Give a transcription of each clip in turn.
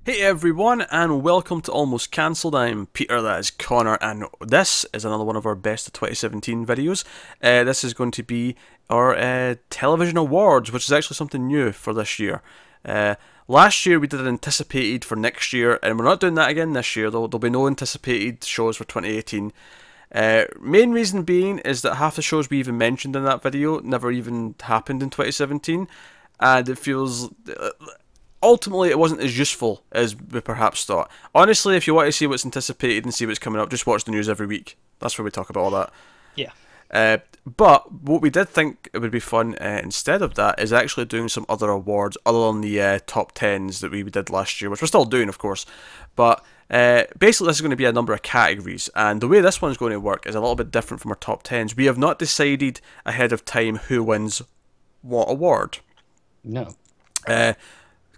Hey everyone, and welcome to Almost Cancelled. I'm Peter, that is Connor, and this is another one of our Best of 2017 videos. This is going to be our television awards, which is actually something new for this year. Last year we did an anticipated for next year, and we're not doing that again this year. There'll be no anticipated shows for 2018. Main reason being is that half the shows we even mentioned in that video never even happened in 2017, and it feels... ultimately, it wasn't as useful as we perhaps thought. Honestly, if you want to see what's anticipated and see what's coming up, just watch the news every week. That's where we talk about all that. Yeah. But what we did think it would be fun instead of that is actually doing some other awards other than the top 10s that we did last year, which we're still doing, of course. But basically, this is going to be a number of categories, and the way this one's going to work is a little bit different from our top 10s. We have not decided ahead of time who wins what award. No.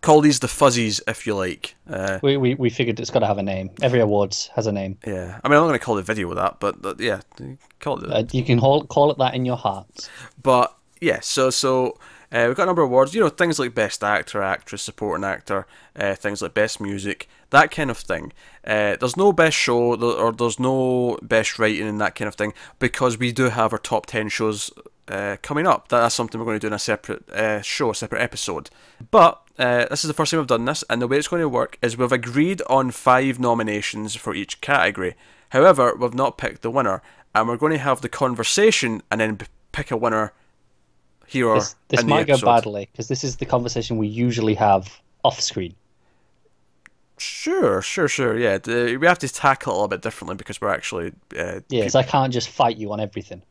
Call these the fuzzies, if you like. We figured it's got to have a name. Every awards has a name. Yeah, I mean, I'm not going to call the video that, but yeah, call it. You can call it that in your hearts. But yeah, so we've got a number of awards. You know, things like best actor, actress, supporting actor, things like best music, that kind of thing. There's no best show or there's no best writing and that kind of thing because we do have our top 10 shows coming up. That's something we're going to do in a separate show, a separate episode. But this is the first time we've done this, and the way it's going to work is we've agreed on 5 nominations for each category. However, we've not picked the winner, and we're going to have the conversation and then pick a winner here or this in the might go episode. badly because this is the conversation we usually have off screen. Sure. Yeah, we have to tackle it a little bit differently because we're actually... Yes, I can't just fight you on everything.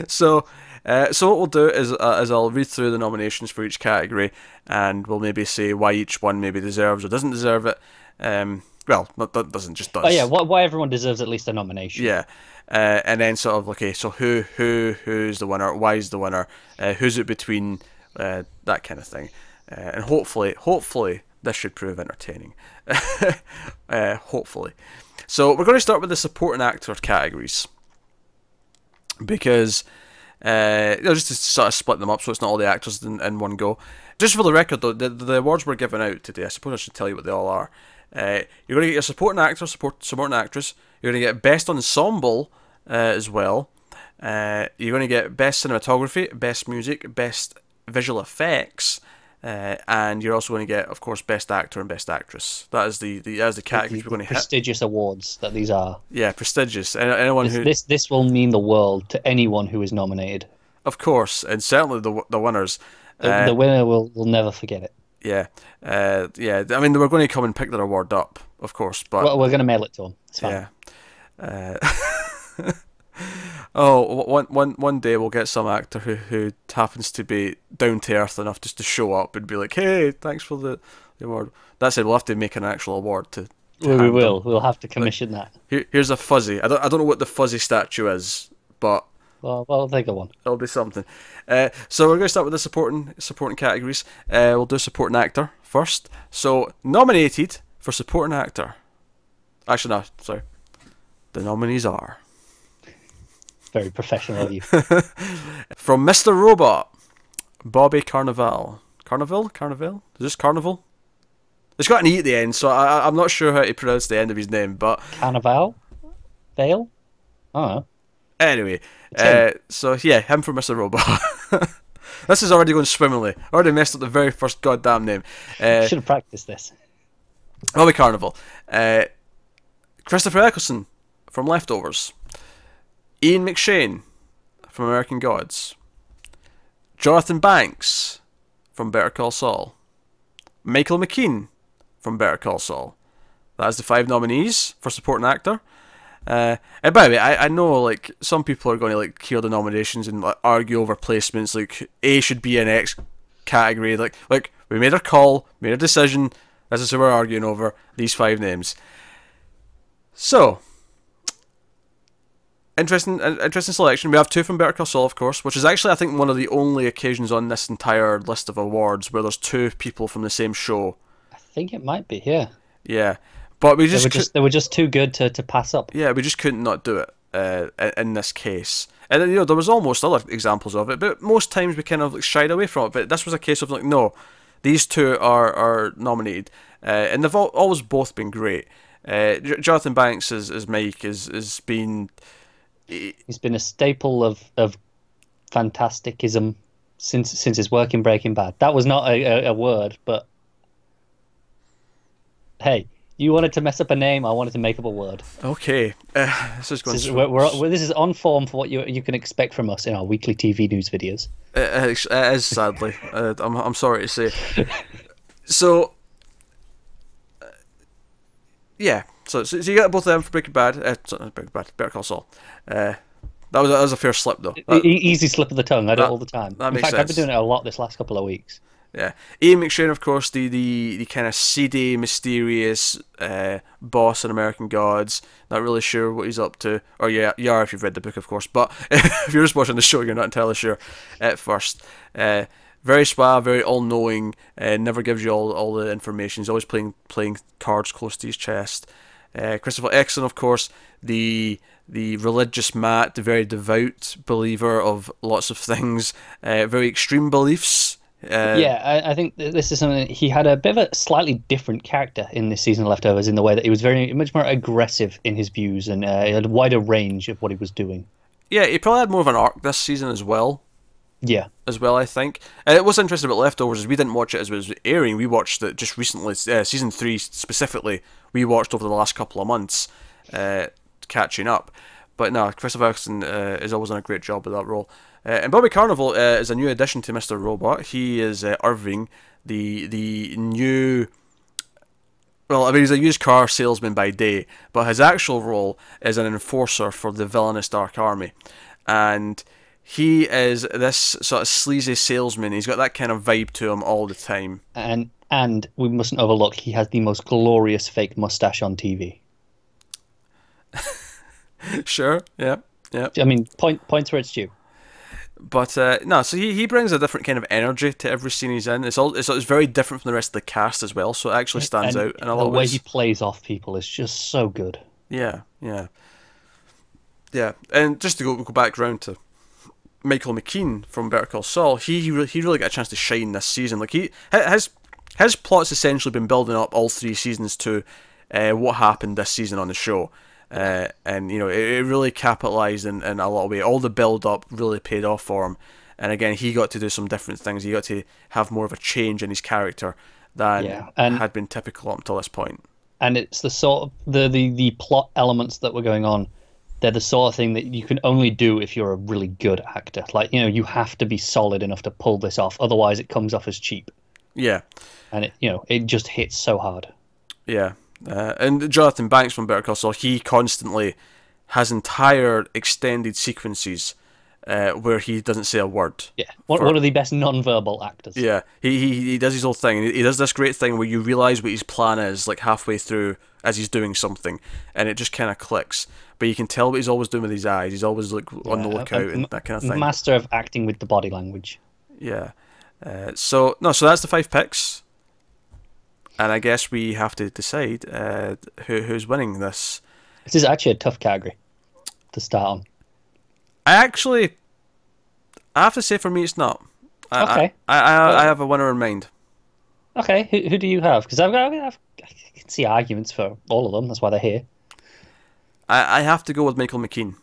So what we'll do is I'll read through the nominations for each category, and we'll maybe say why each one maybe deserves or doesn't deserve it. Well, not doesn't, just does. Oh yeah, why everyone deserves at least a nomination. Yeah, and then sort of okay, so who's the winner? Why is the winner? Who's it between? That kind of thing, and hopefully this should prove entertaining. Hopefully. So we're going to start with the supporting actor categories because. Just to sort of split them up so it's not all the actors in one go. Just for the record though, the awards we're giving out today, I suppose I should tell you what they all are. You're going to get your supporting actor, supporting actress. You're going to get best ensemble as well. You're going to get best cinematography, best music, best visual effects, and you're also going to get, of course, best actor and best actress. That is the categories we're going to hit. Prestigious awards that these are. Yeah, prestigious. Anyone this will mean the world to anyone who is nominated. Of course, and certainly the winners. The winner will never forget it. Yeah, yeah. I mean, we're going to come and pick their award up, of course, but well, we're going to mail it to them. It's fine. Yeah. Oh, one day we'll get some actor who happens to be down to earth enough just to show up and be like, "Hey, thanks for the award." That said, we'll have to make an actual award to we will. We'll have to commission that. Here's a fuzzy. I don't know what the fuzzy statue is, but well, think of one. It'll be something. So we're going to start with the supporting categories. We'll do supporting actor first. So nominated for supporting actor. Actually, no, sorry. The nominees are. Very professional of you. From Mr. Robot, Bobby Carnival. Carnival? Is this Carnival? It's got an E at the end, so I'm not sure how to pronounce the end of his name, but... Carnival? Vale? I don't know. Anyway, so yeah, him from Mr. Robot. This is already going swimmingly. I already messed up the very first goddamn name. Should have practiced this. Bobby Carnival. Christopher Eccleston from Leftovers. Ian McShane from American Gods. Jonathan Banks from Better Call Saul. Michael McKean from Better Call Saul. That's the 5 nominees for supporting actor. And by the way, I know like some people are going to like hear the nominations and like, argue over placements. Like A should be in X category. Like we made our call, made a decision. This is who we're arguing over. These 5 names. So. Interesting selection. We have 2 from Better Call Saul, of course, which is actually, I think, one of the only occasions on this entire list of awards where there's 2 people from the same show. I think it might be, yeah. Yeah, but we they were just too good to pass up. Yeah, we just couldn't not do it in this case. And you know, there was almost other examples of it, but most times we kind of like, shied away from it. But this was a case of like, no, these two are nominated, and they've always both been great. Jonathan Banks as Mike has been. He's been a staple of fantasticism since his work in Breaking Bad. That was not a word, but hey, you wanted to mess up a name, I wanted to make up a word. Okay, this is going. This is on form for what you can expect from us in our weekly TV news videos. It is sadly. I'm sorry to say. So, yeah. So you got both of them for Breaking Bad. Breaking Bad, Better Call Saul. That was a fair slip though. Easy slip of the tongue. I do it all the time. That In makes fact, sense. I've been doing it a lot this last couple of weeks. Yeah, Ian McShane, of course, the kind of seedy, mysterious boss in American Gods. Not really sure what he's up to, or yeah, you are if you've read the book, of course. But if you're just watching the show, you're not entirely sure at first. Very suave, very all-knowing. Never gives you all the information. He's always playing cards close to his chest. Christopher Eccleston, of course, the religious Matt, the very devout believer of lots of things, very extreme beliefs. Yeah, I think this is something he had a bit of a slightly different character in this season of Leftovers, in the way that he was much more aggressive in his views, and he had a wider range of what he was doing. Yeah, he probably had more of an arc this season as well. Yeah. As well, I think. What's interesting about Leftovers is we didn't watch it as it was airing. We watched it just recently, season 3 specifically. We watched over the last couple of months, catching up. But no, Christopher Eccleston is always done a great job with that role. And Bobby Carnival is a new addition to Mr. Robot. He is Irving, the new... Well, I mean, he's a used car salesman by day, but his actual role is an enforcer for the villainous Dark Army. And he is this sort of sleazy salesman. He's got that kind of vibe to him all the time. And we mustn't overlook, he has the most glorious fake mustache on TV. Sure, yeah. I mean, points where it's due. But no, so he brings a different kind of energy to every scene he's in. It's very different from the rest of the cast as well, so it actually stands out in a lot of ways. The way he plays off people is just so good. Yeah. And just to go back round to Michael McKean from Better Call Saul, he really got a chance to shine this season. Like his plot's essentially been building up all 3 seasons to what happened this season on the show. And you know, it really capitalised in a lot of way. All the build up really paid off for him, and again, he got to do some different things. He got to have more of a change in his character than had been typical up until this point. And it's the sort of the plot elements that were going on. They're the sort of thing that you can only do if you're a really good actor. Like, you know, you have to be solid enough to pull this off, otherwise it comes off as cheap. Yeah, and it just hits so hard. Yeah. And Jonathan Banks from Better Call Saul, he constantly has entire extended sequences where he doesn't say a word. Yeah, one of the best non-verbal actors. Yeah, he does his whole thing. He does this great thing where you realise what his plan is, like halfway through as he's doing something, and it just kind of clicks. But you can tell what he's always doing with his eyes. He's always like on the lookout and that kind of thing. Master of acting with the body language. Yeah. So that's the 5 picks. And I guess we have to decide who's winning this. This is actually a tough category to start on. I have to say, for me, it's not. Okay. I have a winner in mind. Okay, who do you have? Because I can see arguments for all of them. That's why they're here. I have to go with Michael McKean.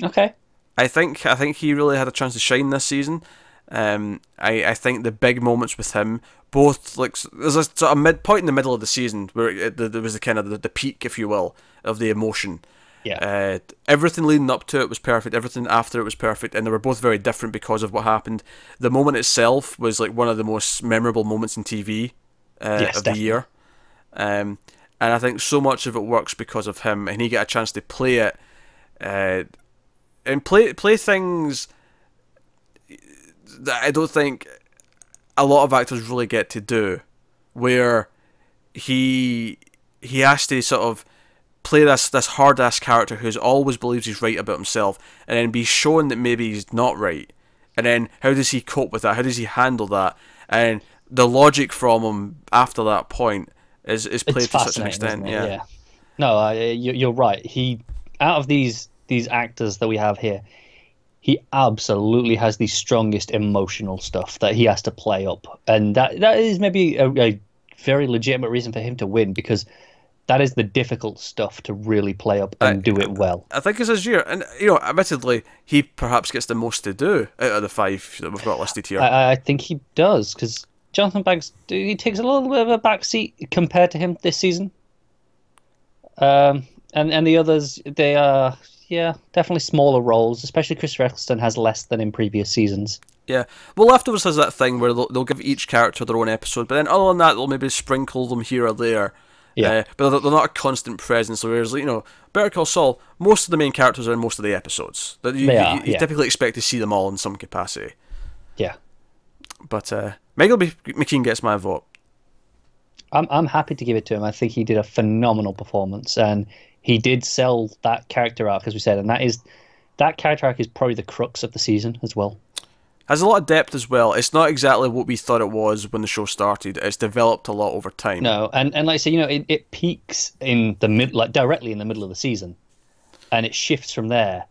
Okay. I think he really had a chance to shine this season. I think the big moments with him, both like there's a sort of point in the middle of the season where there was the kind of the peak, if you will, of the emotion. Yeah. Everything leading up to it was perfect. Everything after it was perfect, and they were both very different because of what happened. The moment itself was like one of the most memorable moments in TV yes, of definitely. the year. And I think so much of it works because of him, and he got a chance to play it and play things that I don't think a lot of actors really get to do, where he has to sort of play this hard ass character who always believes he's right about himself, and then be shown that maybe he's not right, and then how does he cope with that? How does he handle that? And the logic from him after that point is played to such an extent. Yeah. No, you're right. He, out of these actors that we have here, he absolutely has the strongest emotional stuff that he has to play up, and that is maybe a very legitimate reason for him to win, because that is the difficult stuff to really play up I and do it well. I think it's his year, and you know, admittedly, he perhaps gets the most to do out of the five that we've got listed here. I think he does, because Jonathan Banks, he takes a little bit of a backseat compared to him this season. And the others, they are, yeah, definitely smaller roles. Especially Chris Eccleston has less than in previous seasons. Yeah, well, Leftovers has that thing where they'll give each character their own episode, but then other than that, they'll maybe sprinkle them here or there. Yeah, But they're not a constant presence. Whereas, you know, Better Call Saul, most of the main characters are in most of the episodes. That you, they are. you Yeah, typically expect to see them all in some capacity. yeah. But Michael McKean gets my vote. I'm happy to give it to him. I think he did a phenomenal performance, and he did sell that character arc, as we said, and that character arc is probably the crux of the season as well. Has a lot of depth as well. It's not exactly what we thought it was when the show started. It's developed a lot over time. No, and like I say, you know, it peaks in the mid, like directly in the middle of the season, and it shifts from there.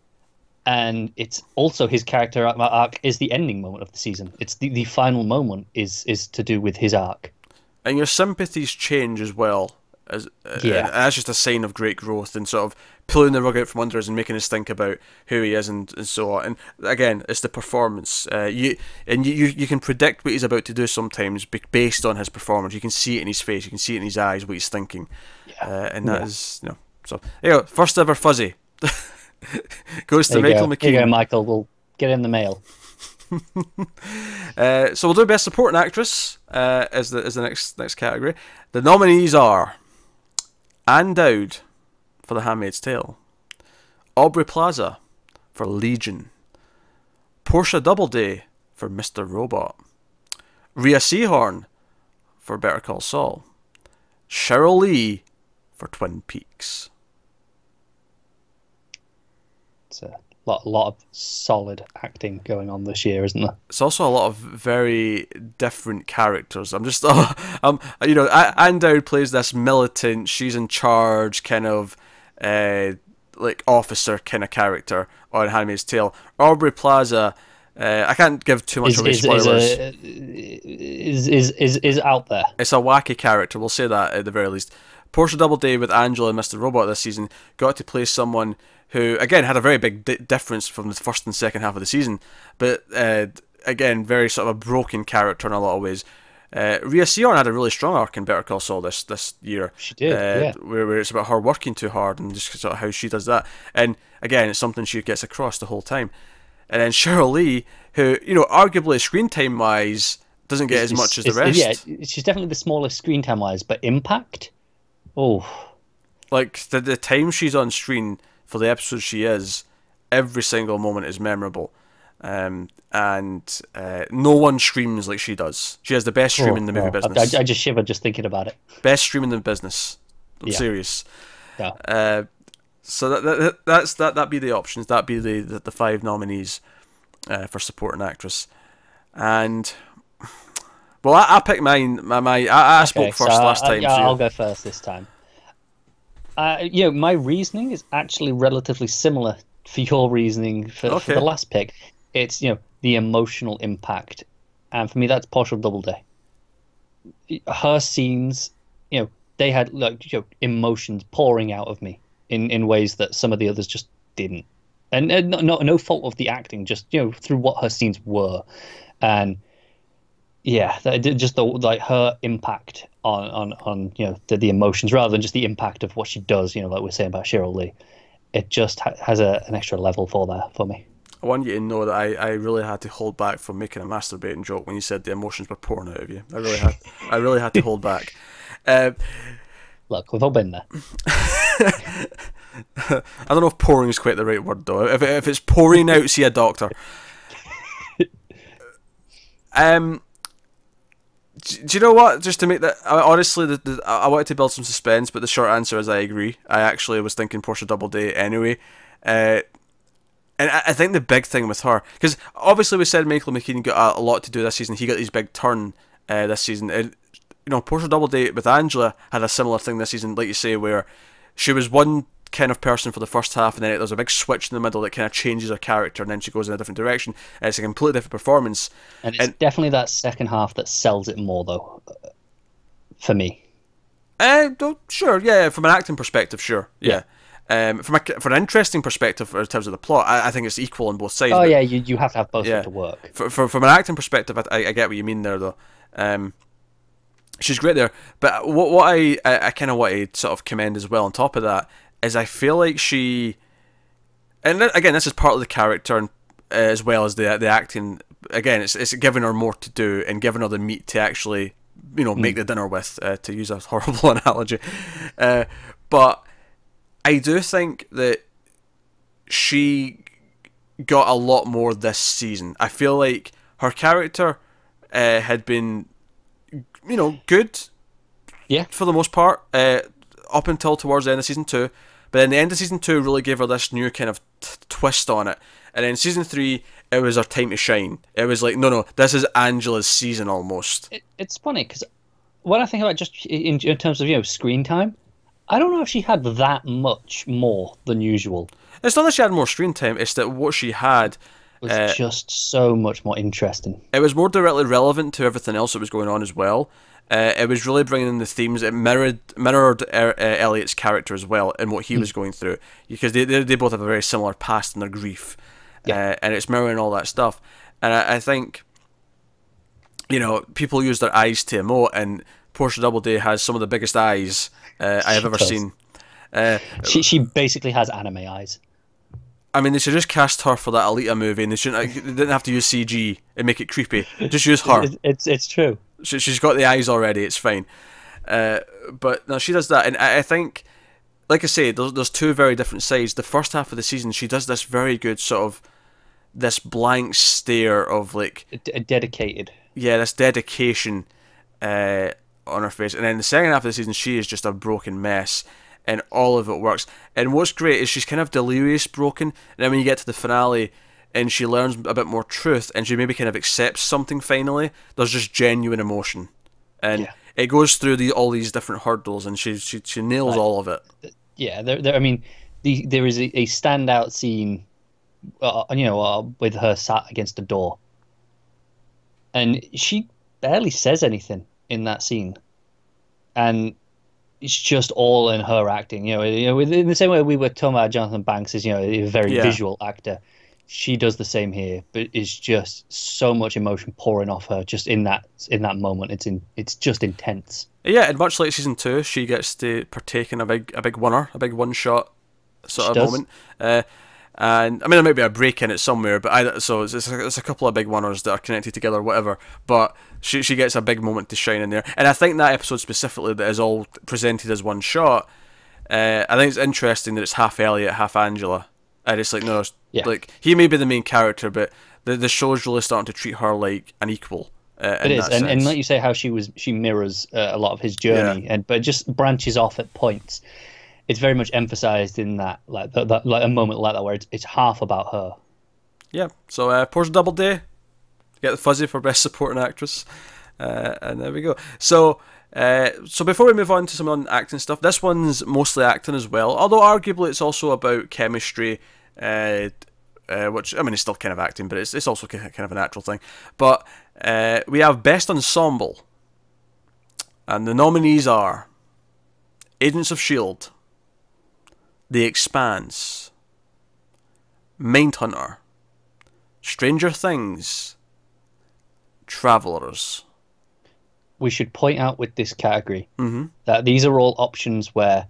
And it's also his character arc is the ending moment of the season. It's the final moment is to do with his arc. And your sympathies change as well. And that's just a sign of great growth and sort of pulling the rug out from under us and making us think about who he is and so on. And again, it's the performance. You can predict what he's about to do sometimes based on his performance. You can see it in his face. You can see it in his eyes what he's thinking. And that is, you know. So there you go. First ever Fuzzy goes to Michael McKean. Here you go, Michael. We'll get in the mail. So we'll do Best Supporting Actress as the next category. The nominees are Ann Dowd for The Handmaid's Tale, Aubrey Plaza for Legion, Portia Doubleday for Mr. Robot, Rhea Seehorn for Better Call Saul, Cheryl Lee for Twin Peaks. It's a lot of solid acting going on this year, isn't there? It's also a lot of very different characters. I'm just, you know, Ann Dowd plays this militant, she's in charge kind of, like officer kind of character on Handmaid's Tale. Aubrey Plaza, I can't give too much away spoilers. Is out there. It's a wacky character, we'll say that at the very least. Portia Doubleday with Angela and Mr. Robot this season got to play someone who, again, had a very big difference from the first and second half of the season, but again, very sort of a broken character in a lot of ways. Rhea Seehorn had a really strong arc in Better Call Saul this year. She did, yeah. Where it's about her working too hard and just sort of how she does that. And again, it's something she gets across the whole time. And then Cheryl Lee, who, you know, arguably screen time wise doesn't get as much as the rest. Yeah, she's definitely the smallest screen time wise, but impact. Oh, like the time she's on screen for the episode she is, every single moment is memorable. And no one screams like she does. She has the best scream in the movie business. I just shiver just thinking about it. Best scream in the business. I'm serious. Yeah. So that'd be the options. That'd be the five nominees for supporting actress. And well, I picked mine. I spoke first last time. I'll go first this time. You know, my reasoning is actually relatively similar for your reasoning for the last pick. It's, you know, the emotional impact, and for me, that's Portia Doubleday. Her scenes, you know, they had like, you know, emotions pouring out of me in ways that some of the others just didn't, and no fault of the acting, just, you know, through what her scenes were, and yeah, just like her impact on you know the emotions rather than just the impact of what she does. You know, like we're saying about Cheryl Lee, it just has an extra level for me. I want you to know that I really had to hold back from making a masturbating joke when you said the emotions were pouring out of you. I really had to hold back. Look, we've all been there. I don't know if pouring is quite the right word though. If it's pouring out, see a doctor. Do you know what? Just to make that, honestly, I wanted to build some suspense, but the short answer is I agree. I actually was thinking Portia Doubleday anyway. And I think the big thing with her, because obviously we said Michael McKean got a lot to do this season. He got his big turn this season. And, you know, Portia Doubleday with Angela had a similar thing this season, like you say, where she was one kind of person for the first half, and then there's a big switch in the middle that kind of changes her character, and then she goes in a different direction, and it's a completely different performance. And it's definitely that second half that sells it more, though, for me. Sure, yeah, from an acting perspective, sure, yeah. From an interesting perspective in terms of the plot, I think it's equal on both sides. Oh but, yeah, you have to have both of yeah, it to work. From an acting perspective, I get what you mean there, though. She's great there, but what I kind of want to sort of commend as well on top of that is I feel like she, and again, this is part of the character and, as well as the acting. Again, it's giving her more to do and giving her the meat to actually, make the dinner with, to use a horrible analogy. But I do think that she got a lot more this season. I feel like her character had been, good, Yeah, for the most part, up until towards the end of season 2. But then the end of season 2 really gave her this new kind of twist on it. And then season 3, it was her time to shine. It was like, no, this is Angela's season almost. it's funny because when I think about just in terms of screen time, I don't know if she had that much more than usual. It's not that she had more screen time, it's that what she had Was just so much more interesting. it was more directly relevant to everything else that was going on as well. It was really bringing in the themes. It mirrored Elliot's character as well and what he was going through, because they both have a very similar past in their grief, and it's mirroring all that stuff. And I think, people use their eyes to emote, and Portia Doubleday has some of the biggest eyes I have ever seen. She basically has anime eyes. I mean, they should just cast her for that Alita movie, and they didn't have to use CG and make it creepy. Just use her. It's true. She's got the eyes already. It's fine. But no, she does that, and I think, like I say, there's two very different sides. The first half of the season, she does this very good sort of this blank stare of like Dedicated. Yeah, this dedication on her face, and then the second half of the season, she is just a broken mess, and all of it works. And what's great is she's kind of delirious broken, and then when you get to the finale and she learns a bit more truth and she maybe kind of accepts something finally, there's just genuine emotion, and it goes through all these different hurdles, and she nails all of it. Yeah, I mean, there is a standout scene, with her sat against a door, and she barely says anything in that scene, and it's just all in her acting. In the same way we were talking about Jonathan Banks is a very visual actor. She does the same here, but it's just so much emotion pouring off her just in that moment. It's just intense. Yeah, and much like season 2, she gets to partake in a big winner, a big one shot sort of moment. And I mean, there might be a break in it somewhere, but it's a couple of big winners that are connected together, whatever. But she gets a big moment to shine in there, and I think that episode specifically that is all presented as one shot. I think it's interesting that it's half Elliot, half Angela, and it's like like he may be the main character, but the show's really starting to treat her like an equal. It is, and like you say, how she mirrors a lot of his journey, but just branches off at points. It's very much emphasized in that, like a moment like that where it's half about her. Yeah. So Portia Doubleday, get the fuzzy for best supporting actress, and there we go. So before we move on to some non-acting stuff, this one's mostly acting as well, although arguably it's also about chemistry, which I mean it's still kind of acting, but it's also kind of a natural thing. But we have best ensemble, and the nominees are Agents of S.H.I.E.L.D., The Expanse, Mindhunter, Stranger Things, Travelers. We should point out with this category that these are all options where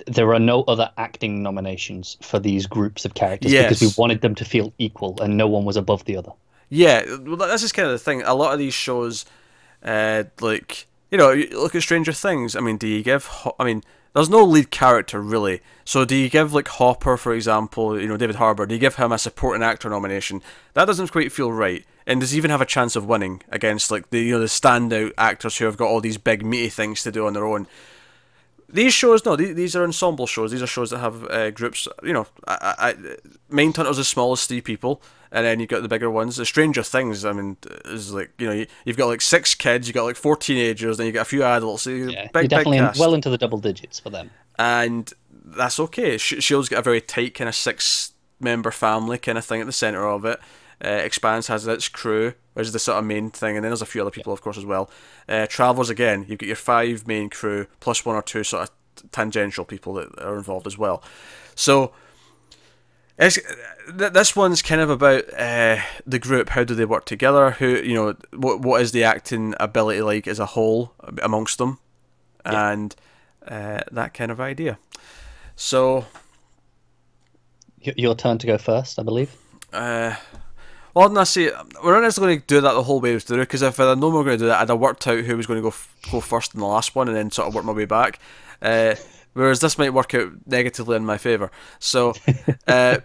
there are no other acting nominations for these groups of characters because we wanted them to feel equal and no one was above the other. Yeah, well, this is kind of the thing. A lot of these shows, like, you look at Stranger Things. I mean, there's no lead character really. So do you give like Hopper, for example, David Harbour, do you give him a supporting actor nomination? That doesn't quite feel right. And does he even have a chance of winning against like the standout actors who have got all these big meaty things to do on their own? These shows, no, these are ensemble shows. These are shows that have groups. Mindhunter's as small as 3 people, and then you've got the bigger ones. The Stranger Things, I mean, is like you've got like 6 kids, you've got like 4 teenagers, then you have got a few adults. So you're definitely well into the double digits for them. And that's okay. Shield's got a very tight kind of 6-member family kind of thing at the center of it. Expanse has its crew, which is the sort of main thing, and then there's a few other people, of course, as well. Travelers, again, you've got your 5 main crew plus 1 or 2 sort of tangential people that are involved as well. So this one's kind of about the group. How do they work together? Who, what is the acting ability like as a whole amongst them, and that kind of idea. So your turn to go first, I believe. Well, no, see, we're not necessarily going to do that the whole way through, because if I'd known we were going to do that, I'd have worked out who was going to go first in the last one, and then sort of work my way back. Whereas this might work out negatively in my favour. So, but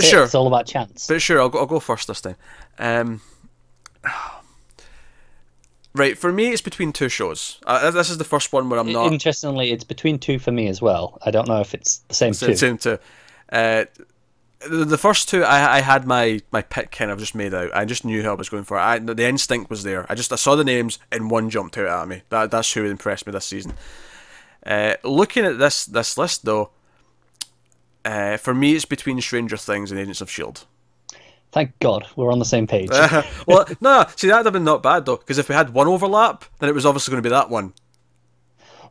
sure, it's all about chance. But sure, I'll go first this time. Right, for me, it's between 2 shows. This is the first one where I'm not. Interestingly, it's between 2 for me as well. I don't know if it's the same 2. Same 2. The first 2, I had my pick kind of just made out. I just knew who I was going for. The instinct was there. I saw the names and one jumped out at me. That's who impressed me this season. Looking at this list though, for me it's between Stranger Things and Agents of S.H.I.E.L.D. Thank God we're on the same page. Well, no, see, that'd have been not bad though, because if we had one overlap, then it was obviously going to be that one.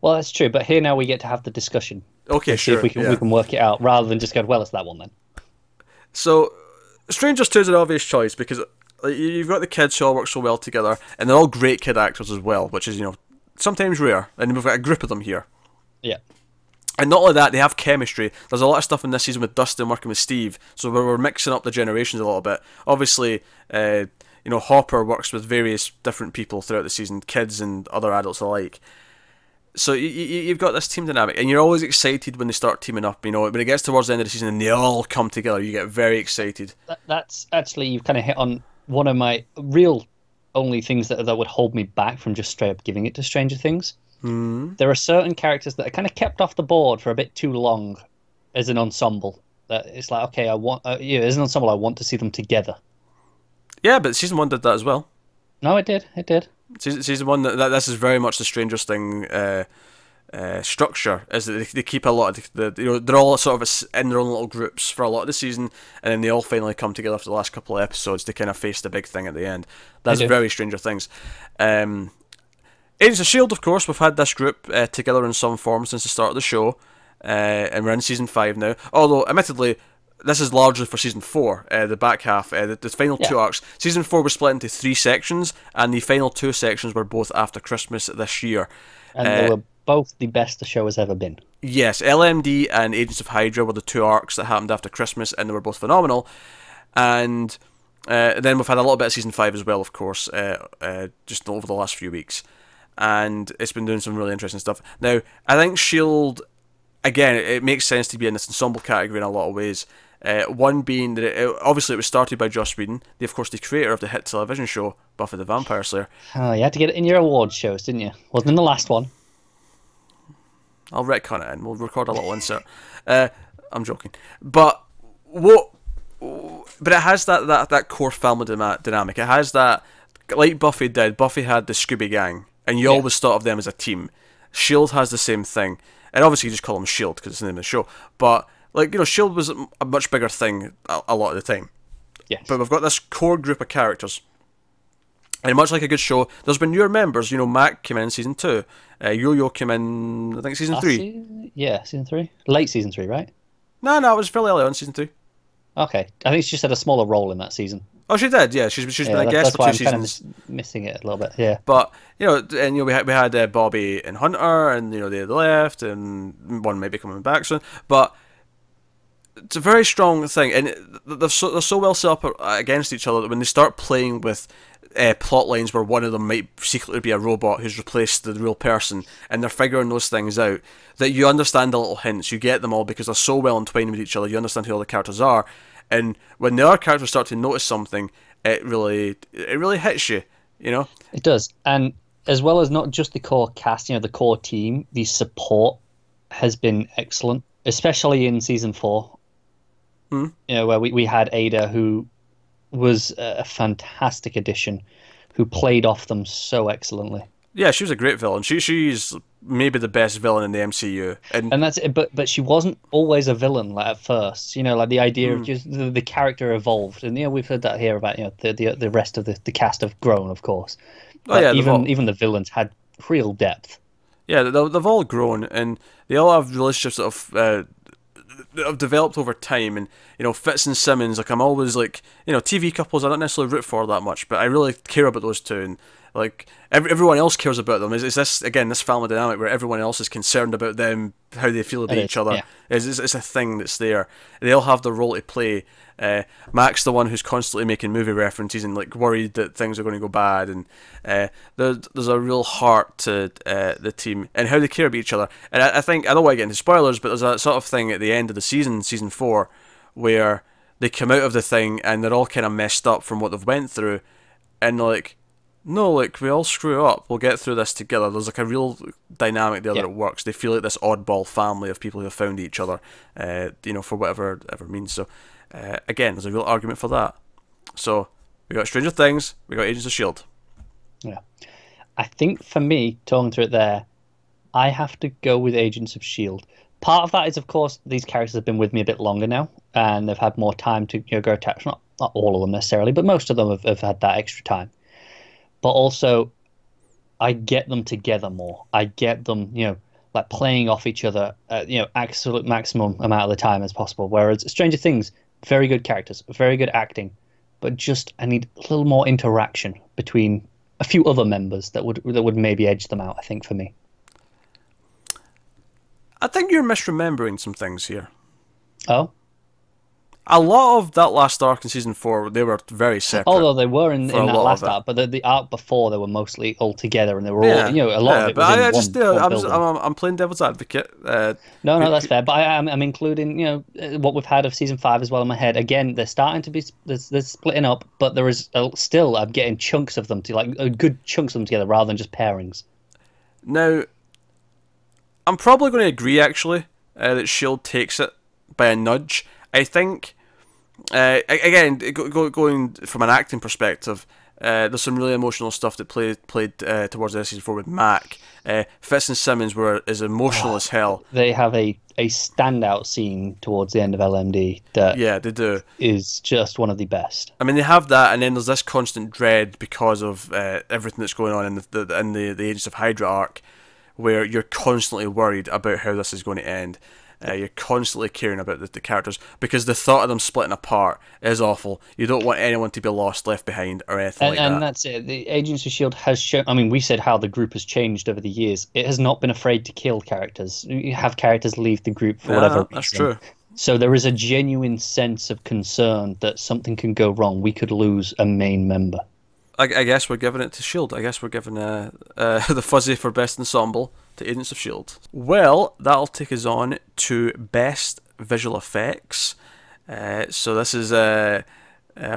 Well, that's true, but here now we get to have the discussion. Okay, sure. See if we can work it out rather than just go, well, it's that one then. So, Strangers 2 is an obvious choice because you've got the kids who all work so well together, and they're all great kid actors as well, which is, sometimes rare, and we've got a group of them here. Yeah. And not only that, they have chemistry. There's a lot of stuff in this season with Dustin working with Steve, so we're mixing up the generations a little bit. Obviously, Hopper works with various different people throughout the season, kids and other adults alike. So you've got this team dynamic, and you're always excited when they start teaming up. When it gets towards the end of the season and they all come together, you get very excited. That's actually, you've kind of hit on one of my real only things that would hold me back from just straight up giving it to Stranger Things. There are certain characters that are kind of kept off the board for a bit too long as an ensemble. That it's like, okay, as an ensemble, I want to see them together. Yeah, but season 1 did that as well. No, it did. It did. Season 1, this is very much the Stranger Thing structure. Is that they keep a lot of they're all sort of in their own little groups for a lot of the season, and then they all finally come together for the last couple of episodes to kind of face the big thing at the end. That's very Stranger Things. Agents of S.H.I.E.L.D., of course, we've had this group together in some form since the start of the show, and we're in season 5 now. Although, admittedly, this is largely for season 4, the back half, the final 2 arcs. Season 4 was split into 3 sections, and the final 2 sections were both after Christmas this year. And they were both the best the show has ever been. Yes, LMD and Agents of Hydra were the 2 arcs that happened after Christmas, and they were both phenomenal. And then we've had a little bit of season 5 as well, of course, just over the last few weeks. And it's been doing some really interesting stuff. Now, I think S.H.I.E.L.D., again, it makes sense to be in this ensemble category in a lot of ways. One being that obviously it was started by Joss Whedon, of course the creator of the hit television show Buffy the Vampire Slayer. Oh, you had to get it in your awards shows, didn't you? Wasn't in the last one. I'll retcon it in. We'll record a little insert. I'm joking, but it has that core family dynamic. It has that, like Buffy did. Buffy had the Scooby Gang, and you always thought of them as a team. S.H.I.E.L.D. has the same thing, and obviously you just call them S.H.I.E.L.D. because it's the name of the show. But S.H.I.E.L.D. was a much bigger thing a lot of the time. Yes. But we've got this core group of characters. And much like a good show, there's been newer members. Mac came in season 2. Yo-Yo came in, I think, season 3. Yeah, season 3. Late season 3, right? No, it was fairly early on, season 3. Okay. I think she just had a smaller role in that season. Oh, she did, yeah. She's been a guest for 2 seasons. Kind of missing it a little bit, yeah. But, we had Bobby and Hunter, and, they left, and one may be coming back soon. But it's a very strong thing, and they're so well set up against each other that when they start playing with plot lines where one of them might secretly be a robot who's replaced the real person, and they're figuring those things out, that you understand the little hints, you get them all because they're so well entwined with each other, you understand who all the characters are, and when the other characters start to notice something, it really hits you, It does, and as well as not just the core cast, the core team, the support has been excellent, especially in season 4. Where we had Ada, who was a fantastic addition, who played off them so excellently. Yeah, she was a great villain. She's maybe the best villain in the MCU. And And that's it. But she wasn't always a villain like at first. You know, like the idea of mm, just the character evolved, and we've heard that here about the rest of the cast have grown, of course. oh But yeah, they've all even the villains had real depth. yeah they've all grown, and they all have relationships that have developed over time. And Fitz and Simmons, like I'm always like TV couples I don't necessarily root for that much, but I really care about those two. And like everyone else cares about them. Is this again this family dynamic where everyone else is concerned about them, how they feel about It each is, other? yeah, It's a thing that's there. They all have their role to play. Mac's the one who's constantly making movie references and like worried that things are going to go bad, and there's a real heart to the team and how they care about each other. And I think I don't want to get into spoilers, but there's a sort of thing at the end of the season 4, where they come out of the thing and they're all kind of messed up from what they've went through, and like, no, like we all screw up. We'll get through this together. There's like a real dynamic there yeah. that it works. They feel like this oddball family of people who have found each other, for whatever ever means. So, again, there's a real argument for that. So we got Stranger Things, we got Agents of Shield. Yeah. I think for me, talking through it there, I have to go with Agents of Shield. Part of that is, of course, these characters have been with me a bit longer now, and they've had more time to grow attached. Not all of them necessarily, but most of them have had that extra time. But also, I get them together more. I get them, like playing off each other, absolute maximum amount of the time as possible. Whereas Stranger Things, very good characters, very good acting, but just I need a little more interaction between a few other members that would maybe edge them out. I think for me. I think you're misremembering some things here. Oh, A lot of that last arc in season 4, they were very separate. although they were in for a that lot last of it. arc, but the arc before they were mostly all together, and they were all Yeah, a lot yeah, of it but was in I one, just one I'm, building. I'm playing devil's advocate. No, no, that's fair. But I'm including, what we've had of season 5 as well in my head. Again, they're starting to be they're splitting up, but there is still I'm getting chunks of them to like good chunks of them together rather than just pairings. Now, I'm probably going to agree actually that Shield takes it by a nudge. I think again going from an acting perspective. There's some really emotional stuff that played towards the season 4 with Mac. Fitz and Simmons were as emotional as hell. They have a standout scene towards the end of LMD that Yeah, they do. is just one of the best. I mean, they have that, and then there's this constant dread because of everything that's going on in the Agents of Hydra arc, where you're constantly worried about how this is going to end. You're constantly caring about the characters because the thought of them splitting apart is awful. You don't want anyone to be lost, left behind, or anything like that. And that's it. The Agents of S.H.I.E.L.D. has shown. I mean, we said how the group has changed over the years. It has not been afraid to kill characters. You have characters leave the group for whatever reason. That's true. So there is a genuine sense of concern that something can go wrong. We could lose a main member. I guess we're giving it to Shield. I guess we're giving the fuzzy for best ensemble to Agents of Shield. Well, that'll take us on to best visual effects. So this is our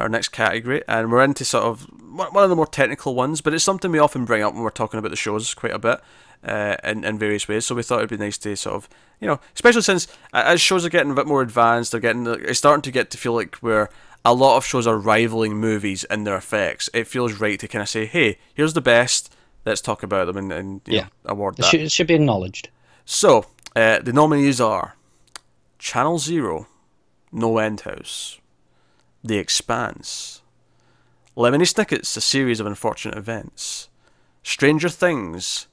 next category, and we're into sort of one of the more technical ones, but it's something we often bring up when we're talking about the shows quite a bit in various ways. So we thought it'd be nice to sort of, especially since as shows are getting a bit more advanced, it's starting to get to feel like where a lot of shows are rivaling movies in their effects. It feels right to kind of say, hey, here's the best. Let's talk about them and award that. It should be acknowledged. So, the nominees are Channel Zero, No End House, The Expanse, Lemony Snicket's A Series of Unfortunate Events, Stranger Things,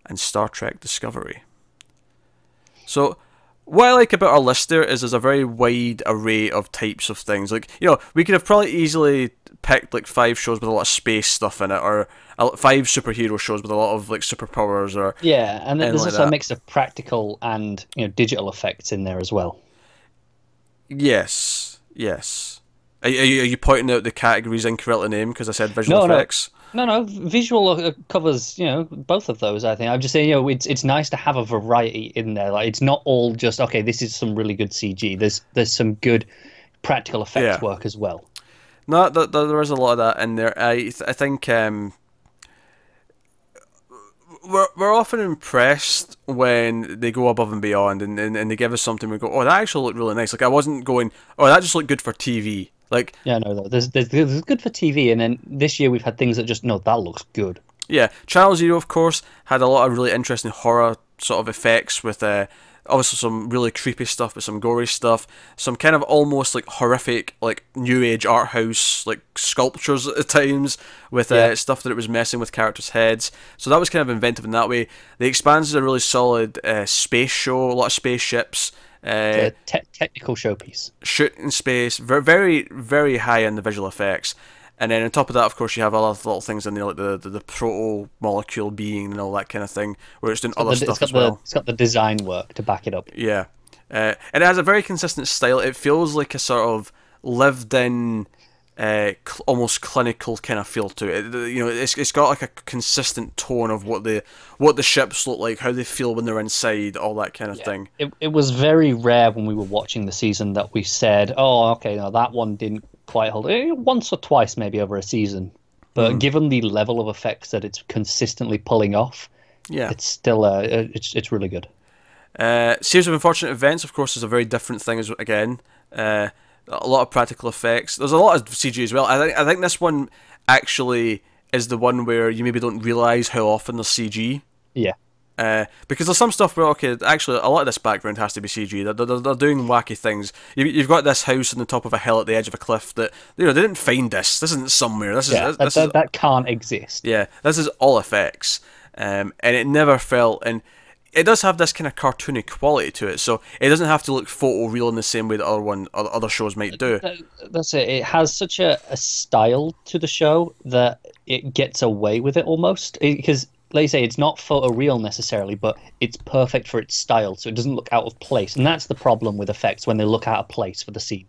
and Star Trek Discovery. So, what I like about our list there is there's a very wide array of types of things. Like, we could have probably easily picked like 5 shows with a lot of space stuff in it, or 5 superhero shows with a lot of like superpowers, or Yeah, and there's like also that. a mix of practical and digital effects in there as well. Yes. Are you pointing out the categories incorrectly named because I said visual No. effects? No, visual covers both of those. I think I'm just saying it's nice to have a variety in there. Like it's not all just okay. This is some really good CG. There's some good practical effects work as well. No, there is a lot of that in there. I think we're often impressed when they go above and beyond and they give us something we go, oh, that actually looked really nice. Like I wasn't going, oh, that just looked good for TV. Like Yeah, no, there's good for TV, and then this year we've had things that just that looks good. Yeah, Channel Zero, of course, had a lot of really interesting horror sort of effects with obviously some really creepy stuff, but some gory stuff, some kind of almost like horrific, like new age art house like sculptures at times with Yeah. stuff that it was messing with characters' heads. So that was kind of inventive in that way. The Expanse is a really solid space show, a lot of spaceships. It's Uh, a technical showpiece. Shoot in space, very, very high in the visual effects. And then on top of that, of course, you have a lot of little things in there, like the proto molecule being and all that kind of thing, where it's doing other stuff as well. It's got the design work to back it up. Yeah, and it has a very consistent style. It feels like a sort of lived-in, almost clinical kind of feel to it. It's got like a consistent tone of what the ships look like, how they feel when they're inside, all that kind of thing. It was very rare when we were watching the season that we said, "Oh, okay, now that one didn't quite hold." Once or twice, maybe over a season, but given the level of effects that it's consistently pulling off, Yeah, it's still it's really good. Series of Unfortunate Events, of course, is a very different thing again. A lot of practical effects. There's a lot of CG as well. I think this one actually is the one where you maybe don't realise how often there's CG. Yeah. Because there's some stuff where, okay, actually a lot of this background has to be CG. They're doing wacky things. You've got this house on the top of a hill at the edge of a cliff that, they didn't find this. This isn't somewhere. That can't exist. Yeah, this is all effects. And it never felt, and it does have this kind of cartoony quality to it, so it doesn't have to look photoreal in the same way that other shows might do. That's it. It has such a style to the show that it gets away with it almost. Because, like you say, it's not photoreal necessarily, but it's perfect for its style, so it doesn't look out of place. And that's the problem with effects when they look out of place for the scene.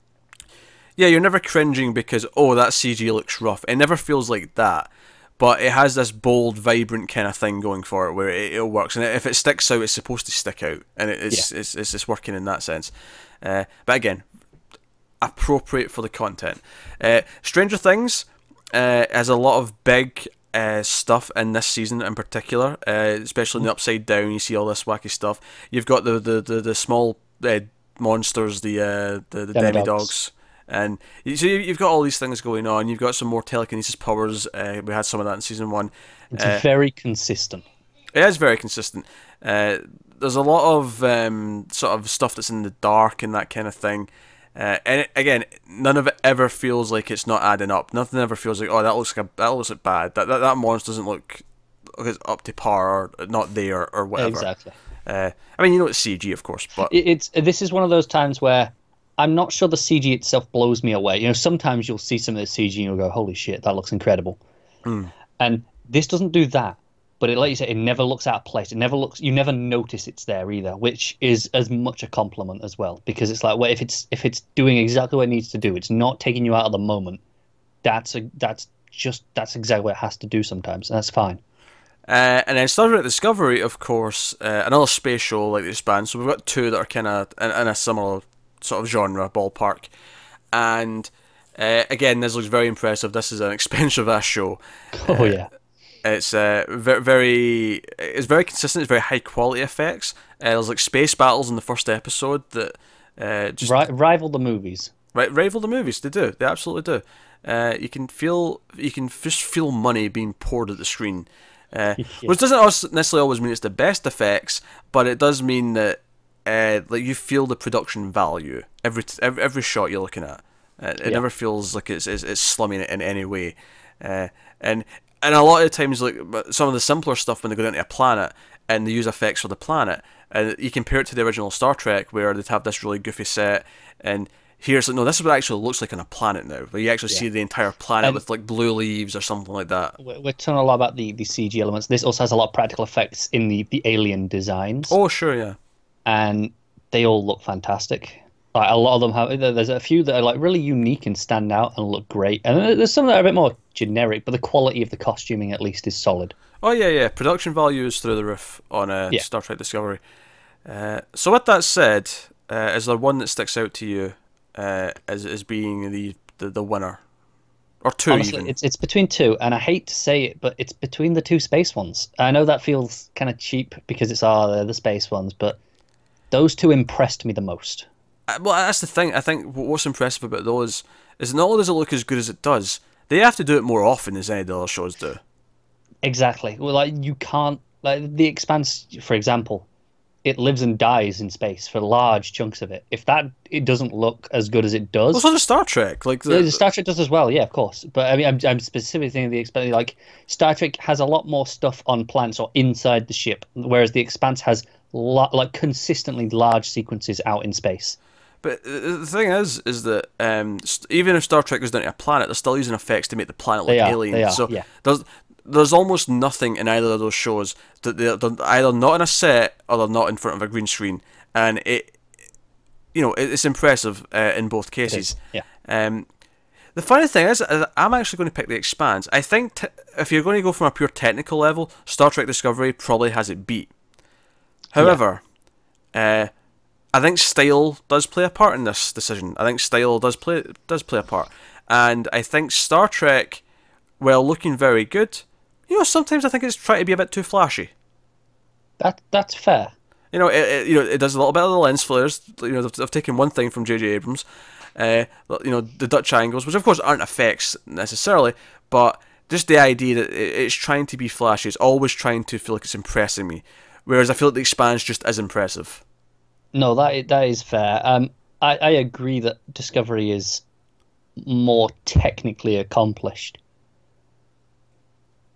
Yeah, you're never cringing because, oh, that CG looks rough. It never feels like that. But it has this bold, vibrant kind of thing going for it where it works. And if it sticks out, it's supposed to stick out. And it's working in that sense. But again, appropriate for the content. Stranger Things has a lot of big stuff in this season in particular, especially in the Upside Down. You see all this wacky stuff. You've got the small monsters, the demi-dogs. And so you've got all these things going on. You've got some more telekinesis powers. We had some of that in season 1. It's very consistent. It is very consistent. There's a lot of sort of stuff that's in the dark and that kind of thing. And again, none of it ever feels like it's not adding up. Nothing ever feels like, oh, that looks like bad. That monster doesn't look up to par or not there or whatever. Exactly. I mean, it's CG, of course, but this is one of those times where I'm not sure the CG itself blows me away. Sometimes you'll see some of the CG and you'll go, holy shit, that looks incredible. And this doesn't do that. But like you say, it never looks out of place. You never notice it's there either, which is as much a compliment as well. Because it's like, well, if it's doing exactly what it needs to do, it's not taking you out of the moment. That's exactly what it has to do sometimes, and that's fine. And then Star Trek Discovery, of course, another space show like The Expanse. So we've got two that are kind of in a similar sort of genre ballpark, and again, this looks very impressive. This is an expensive ass show. Oh yeah, it's very consistent. It's very high quality effects. There's like space battles in the first episode that just rival the movies. Rival the movies. They do. They absolutely do. You can just feel money being poured at the screen. Which doesn't necessarily always mean it's the best effects, but it does mean that like you feel the production value every shot you're looking at. It never feels like it's slumming it in any way. And a lot of the times, like some of the simpler stuff when they go down to a planet and they use effects for the planet, and you compare it to the original Star Trek where they'd have this really goofy set, and here it's like, no, this is what it actually looks like on a planet now, where you actually see the entire planet with like blue leaves or something like that. We're talking a lot about the CG elements. This also has a lot of practical effects in the alien designs. Oh, sure, yeah. And they all look fantastic. Like a lot of them have. There's a few that are like really unique and stand out and look great, and there's some that are a bit more generic, but the quality of the costuming at least is solid. Oh yeah. Production value is through the roof on Star Trek Discovery. So with that said, is there one that sticks out to you as being the winner, or two? Honestly, even? It's between two, and I hate to say it, but it's between the two space ones. I know that feels kind of cheap because they're the space ones, but those two impressed me the most. Well, that's the thing. I think what's impressive about those is not only does it look as good as it does, they have to do it more often as any of the other shows do. Exactly. Well, like you can't like the Expanse, for example. It lives and dies in space for large chunks of it. If that it doesn't look as good as it Well, does, so does Star Trek. Like yeah, the Star Trek does as well. Yeah, of course. But I mean, I'm specifically thinking of the Expanse. Like Star Trek has a lot more stuff on planets or inside the ship, whereas the Expanse has like consistently large sequences out in space. but the thing is that even if Star Trek goes down to a planet, they're still using effects to make the planet look They alien. are. So Yeah, there's almost nothing in either of those shows that they're either not in a set or they're not in front of a green screen, and it's impressive in both it cases. is. Yeah, Um, the funny thing is, I'm actually going to pick The Expanse. I think if you're going to go from a pure technical level, Star Trek Discovery probably has it beat. yeah. However, I think style does play a part in this decision. I think style does play a part, and I think Star Trek, while looking very good, sometimes I think it's trying to be a bit too flashy. That's fair. It does a little bit of the lens flares. They've taken one thing from J.J. Abrams, the Dutch angles, which of course aren't effects necessarily, but just the idea that it's trying to be flashy. It's always trying to feel like it's impressing me, whereas I feel like The Expanse just is impressive. No, that is fair. I agree that Discovery is more technically accomplished,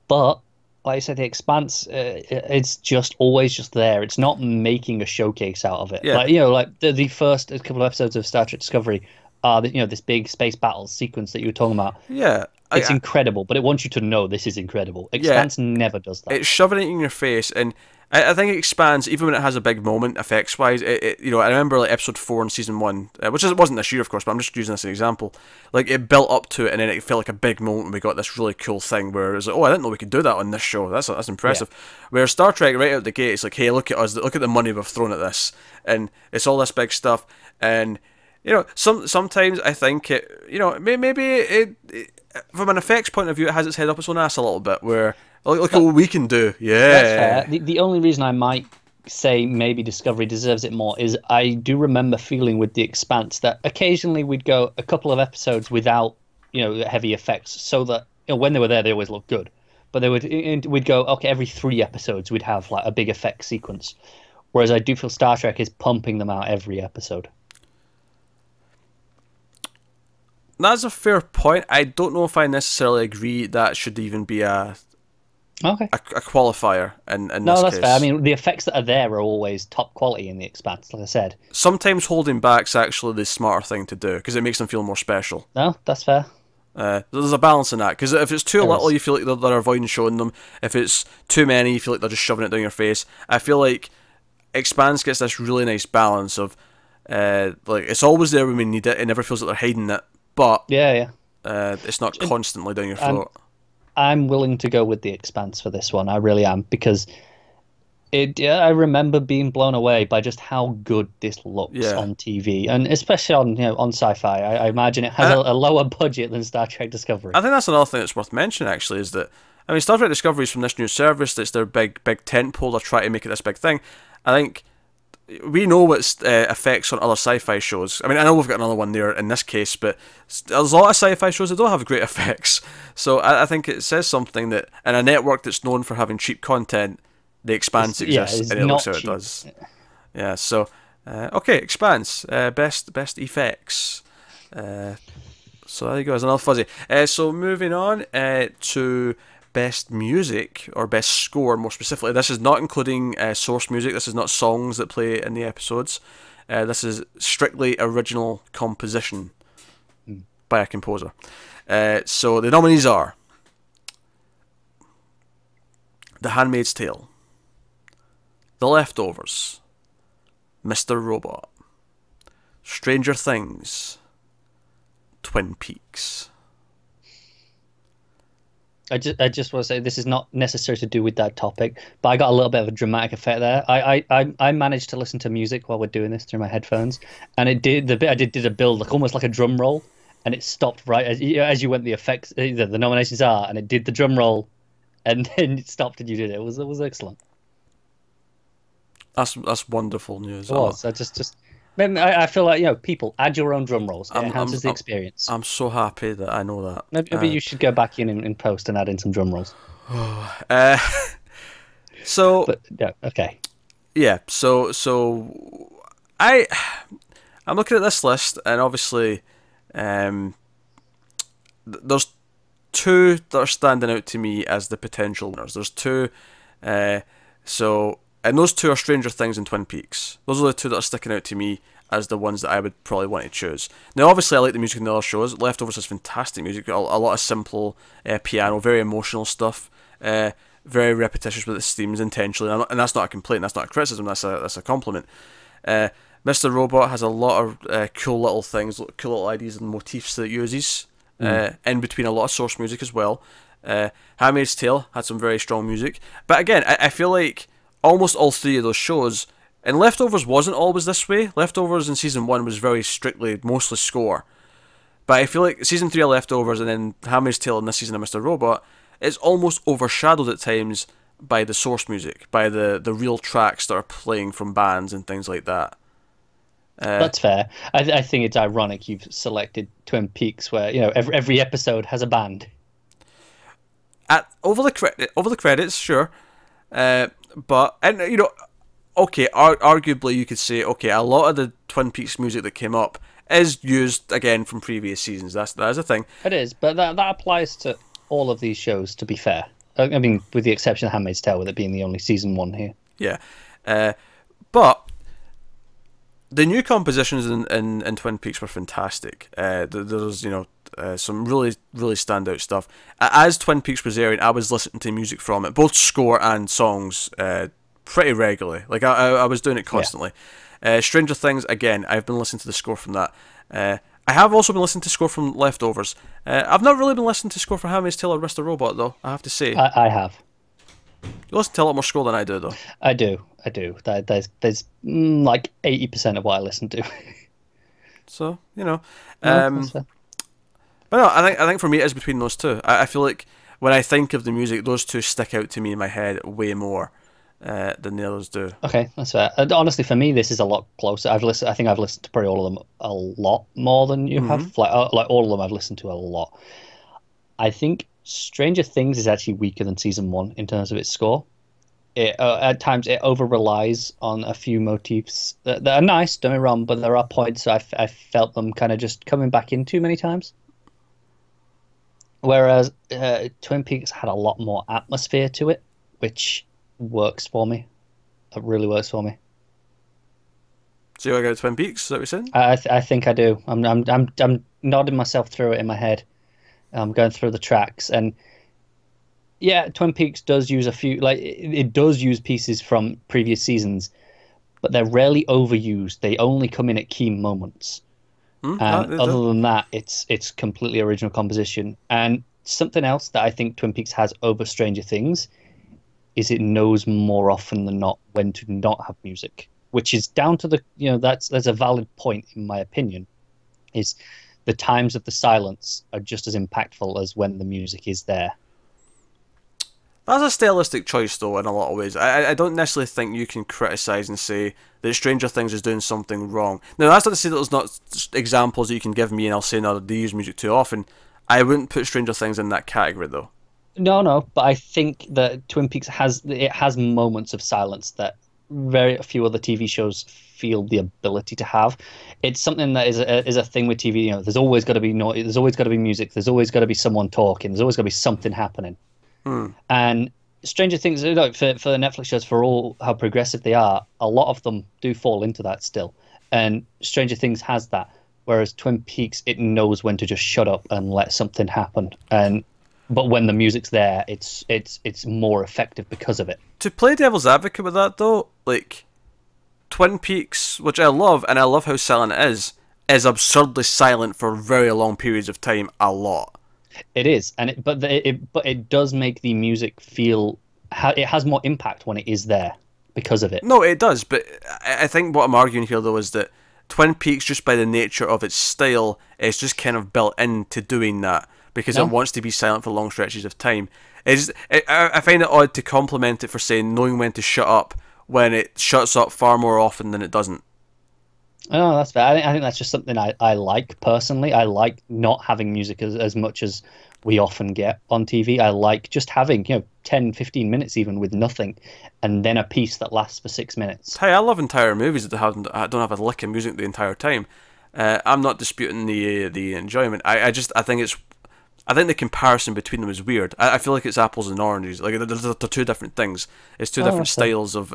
but like I said, the Expanse, it's just always just there. It's not making a showcase out of it. Yeah, Like like the first couple of episodes of Star Trek Discovery are this big space battle sequence that you were talking about. yeah, It's incredible, but it wants you to know this is incredible. yeah. Expanse never does that. It's shoving it in your face, and I think it expands even when it has a big moment effects wise. I remember like episode 4 in season 1, which wasn't this year, of course, but I'm just using this as an example. Like it built up to it, and then it felt like a big moment when we got this really cool thing where it was like, oh, I didn't know we could do that on this show. That's impressive. Yeah. Whereas Star Trek, right out the gate, it's like, hey, look at us, look at the money we've thrown at this, and it's all this big stuff, and sometimes I think maybe it from an effects point of view, it has its head up its own ass a little bit. Where look at what we can do. That's fair. Yeah, The only reason I might say maybe Discovery deserves it more is I do remember feeling with The Expanse that occasionally we'd go a couple of episodes without, heavy effects, so that when they were there, they always looked good. But we'd go, okay, every 3 episodes we'd have like a big effect sequence. Whereas I do feel Star Trek is pumping them out every episode. that's a fair point. I don't know if I necessarily agree that should even be a Okay. a qualifier in No, this that's case. fair. I mean, the effects that are there are always top quality in The Expanse, like I said. Sometimes holding back's actually the smarter thing to do because it makes them feel more special. No, that's fair. There's a balance in that because if it's too There little, is. you feel like they're avoiding showing them. If it's too many, you feel like they're just shoving it down your face. I feel like Expanse gets this really nice balance of like it's always there when we need it. It never feels like they're hiding it, but Yeah, yeah. it's not constantly down your I'm throat. I'm willing to go with The Expanse for this one. I really am because I remember being blown away by just how good this looks Yeah. on TV, and especially on sci-fi. I imagine it has a lower budget than Star Trek Discovery. I think that's another thing that's worth mentioning. Actually, is that I mean, Star Trek Discovery is from this new service. That's their big tent pole. They're trying to make it this big thing. I think we know what's effects on other sci-fi shows. I mean, I know we've got another one there in this case, but there's a lot of sci-fi shows that don't have great effects. So I think it says something that in a network that's known for having cheap content, The Expanse exists, it's and it looks not how it cheap. does. Yeah. So okay, Expanse, best effects. So there you go. There's another fuzzy. So moving on to best music or best score, more specifically. This is not including source music. This is not songs that play in the episodes. This is strictly original composition by a composer. So the nominees are The Handmaid's Tale, The Leftovers, Mr. Robot, Stranger Things, Twin Peaks. I just want to say this is not necessary to do with that topic, but I got a little bit of a dramatic effect there. I managed to listen to music while we're doing this through my headphones, and it did the bit I did a build like almost like a drum roll, and it stopped right as you went the effects the nominations are, and it did the drum roll, and then it stopped and you did it. It was excellent. That's wonderful news. It was. I feel like people add your own drum rolls. It enhances the experience. I'm so happy that I know that. Maybe you should go back in post and add in some drum rolls. Uh, so But yeah, okay. yeah, I I'm looking at this list, and obviously, um, there's two that are standing out to me as the potential winners. There's two, uh, and those two are Stranger Things and Twin Peaks. Those are the two that are sticking out to me as the ones that I would probably want to choose. Now, obviously, I like the music in the other shows. Leftovers has fantastic music, a lot of simple piano, very emotional stuff, very repetitious with its themes intentionally, and that's not a complaint. That's not a criticism. That's a compliment. Uh, Mr. Robot has a lot of cool little things, cool little ideas and motifs that it uses in between a lot of source music as well. Handmaid's Tale had some very strong music, but again, I feel like almost all three of those shows, and Leftovers wasn't always this way. Leftovers in season 1 was very strictly mostly score, but I feel like season 3 of Leftovers and then Handmaid's Tale and this season of Mr. Robot is almost overshadowed at times by the source music, by the real tracks that are playing from bands and things like that. That's fair. I think it's ironic you've selected Twin Peaks, where every episode has a band. At over the credits, sure, but and okay, arguably you could say okay, a lot of the Twin Peaks music that came up is used again from previous seasons. That is a thing. It is, but that applies to all of these shows. To be fair, I mean, with the exception of Handmaid's Tale, with it being the only season 1 here. Yeah, but the new compositions in Twin Peaks were fantastic. There's some really standout stuff. As Twin Peaks was airing, I was listening to music from it, both score and songs, pretty regularly. Like I was doing it constantly. Yeah. Stranger Things, again, I've been listening to the score from that. I have also been listening to score from Leftovers. I've not really been listening to score for Handmaid's Tale or Mr. Robot though, I have to say. I have. You listen to a lot more score than I do though. I do. There's like 80% of what I listen to. So No, but no, I think for me it is between those two. I feel like when I think of the music, those two stick out to me in my head way more than the others do. Okay, that's fair. Honestly, for me, this is a lot closer. I think I've listened to probably all of them a lot more than you have. Like all of them, I've listened to a lot. I think Stranger Things is actually weaker than season 1 in terms of its score. At times it over relies on a few motifs that are nice, don't get me wrong, but there are points I felt them kind of just coming back in too many times. Whereas Twin Peaks had a lot more atmosphere to it, which works for me. It really works for me. So you want to go to Twin Peaks? Is that what you're saying? I think I do. I'm nodding myself through it in my head. I'm going through the tracks, and yeah, Twin Peaks does use a few, like it does use pieces from previous seasons, but they're rarely overused. They only come in at key moments. And other than that, it's completely original composition. And something else that I think Twin Peaks has over Stranger Things is it knows more often than not when to not have music, which is down to the that's a valid point in my opinion. Is the times of the silence are just as impactful as when the music is there. That's a stylistic choice, though, in a lot of ways. I don't necessarily think you can criticise and say that Stranger Things is doing something wrong. Now, that's not to say that there's not examples that you can give me and I'll say, no, they use music too often. I wouldn't put Stranger Things in that category, though. No, but I think that Twin Peaks has moments of silence that very few other TV shows feel the ability to have. It's something that is a thing with TV. There's always got to be noise. There's always got to be music. There's always got to be someone talking. There's always got to be something happening. And Stranger Things, for the Netflix shows, for all how progressive they are, a lot of them do fall into that still. And Stranger Things has that, whereas Twin Peaks, it knows when to just shut up and let something happen. But when the music's there, it's more effective because of it. To play devil's advocate with that, though, like Twin Peaks, which I love, and I love how silent it is absurdly silent for very long periods of time. A lot. It is, but it does make the music feel. It has more impact when it is there because of it. No, it does, but I think what I'm arguing here though is that Twin Peaks, just by the nature of its style, is just kind of built into doing that because it wants to be silent for long stretches of time. I find it odd to compliment it for saying knowing when to shut up when it shuts up far more often than it doesn't. Oh, that's fair. I think that's just something I like personally. I like not having music as much as we often get on TV. I like just having, 10, 15 minutes even with nothing, and then a piece that lasts for 6 minutes. Hey, I love entire movies that don't have a lick of music the entire time. I'm not disputing the enjoyment. I think the comparison between them is weird. I feel like it's apples and oranges. Like they're two different things. It's two different Okay. styles of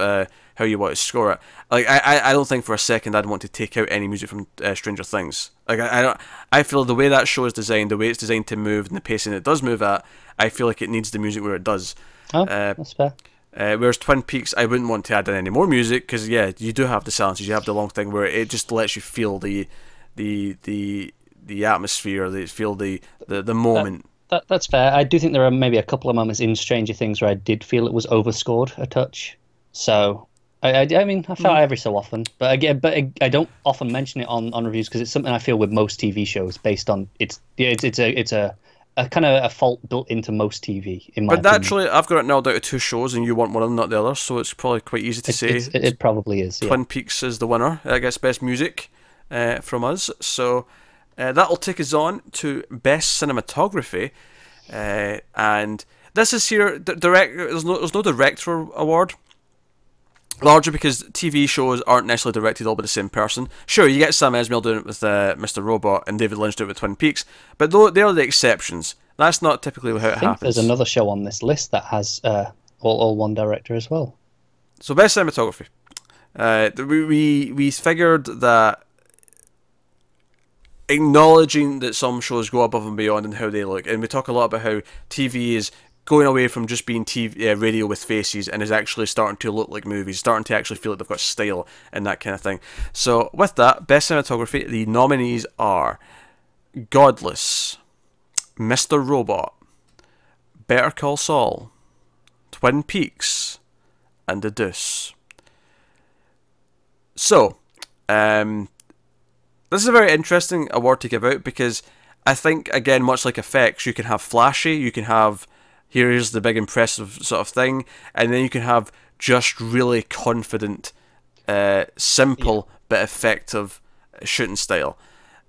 how you want to score it. Like I don't think for a second I'd want to take out any music from Stranger Things. Like I don't. I feel the way that show is designed, the way it's designed to move, and the pacing it does move at, I feel like it needs the music where it does. Oh, Uh, that's fair. Whereas Twin Peaks, I wouldn't want to add in any more music because yeah, you do have the silences, you have the long thing where it just lets you feel the the atmosphere, feel the That, moment. that's fair. I do think there are maybe a couple of moments in Stranger Things where I did feel it was overscored a touch. So I mean, I felt every so often, but again, I don't often mention it on reviews because it's something I feel with most TV shows based on it's a kind of a fault built into most TV in my But opinion. naturally, I've got it nailed out of two shows, and you want one of them, not the other, so it's probably quite easy to say It probably is, yeah. Twin Peaks is the winner. I guess best music from us. So that'll take us on to best cinematography, and this is here direct. There's no director award. Largely because TV shows aren't necessarily directed all by the same person. Sure, you get Sam Esmail doing it with Mr. Robot and David Lynch doing it with Twin Peaks, but they are the exceptions. That's not typically how I it think there's happens. another show on this list that has all one director as well. So best cinematography. We figured that acknowledging that some shows go above and beyond in how they look, and we talk a lot about how TV is going away from just being radio with faces and is actually starting to look like movies, starting to actually feel like they've got style and that kind of thing. So with that, best cinematography, the nominees are Godless, Mr. Robot, Better Call Saul, Twin Peaks, and The Deuce. So, this is a very interesting award to give out because I think, again, much like effects, you can have flashy, you can have here's the big impressive sort of thing, and then you can have just really confident, simple but effective shooting style.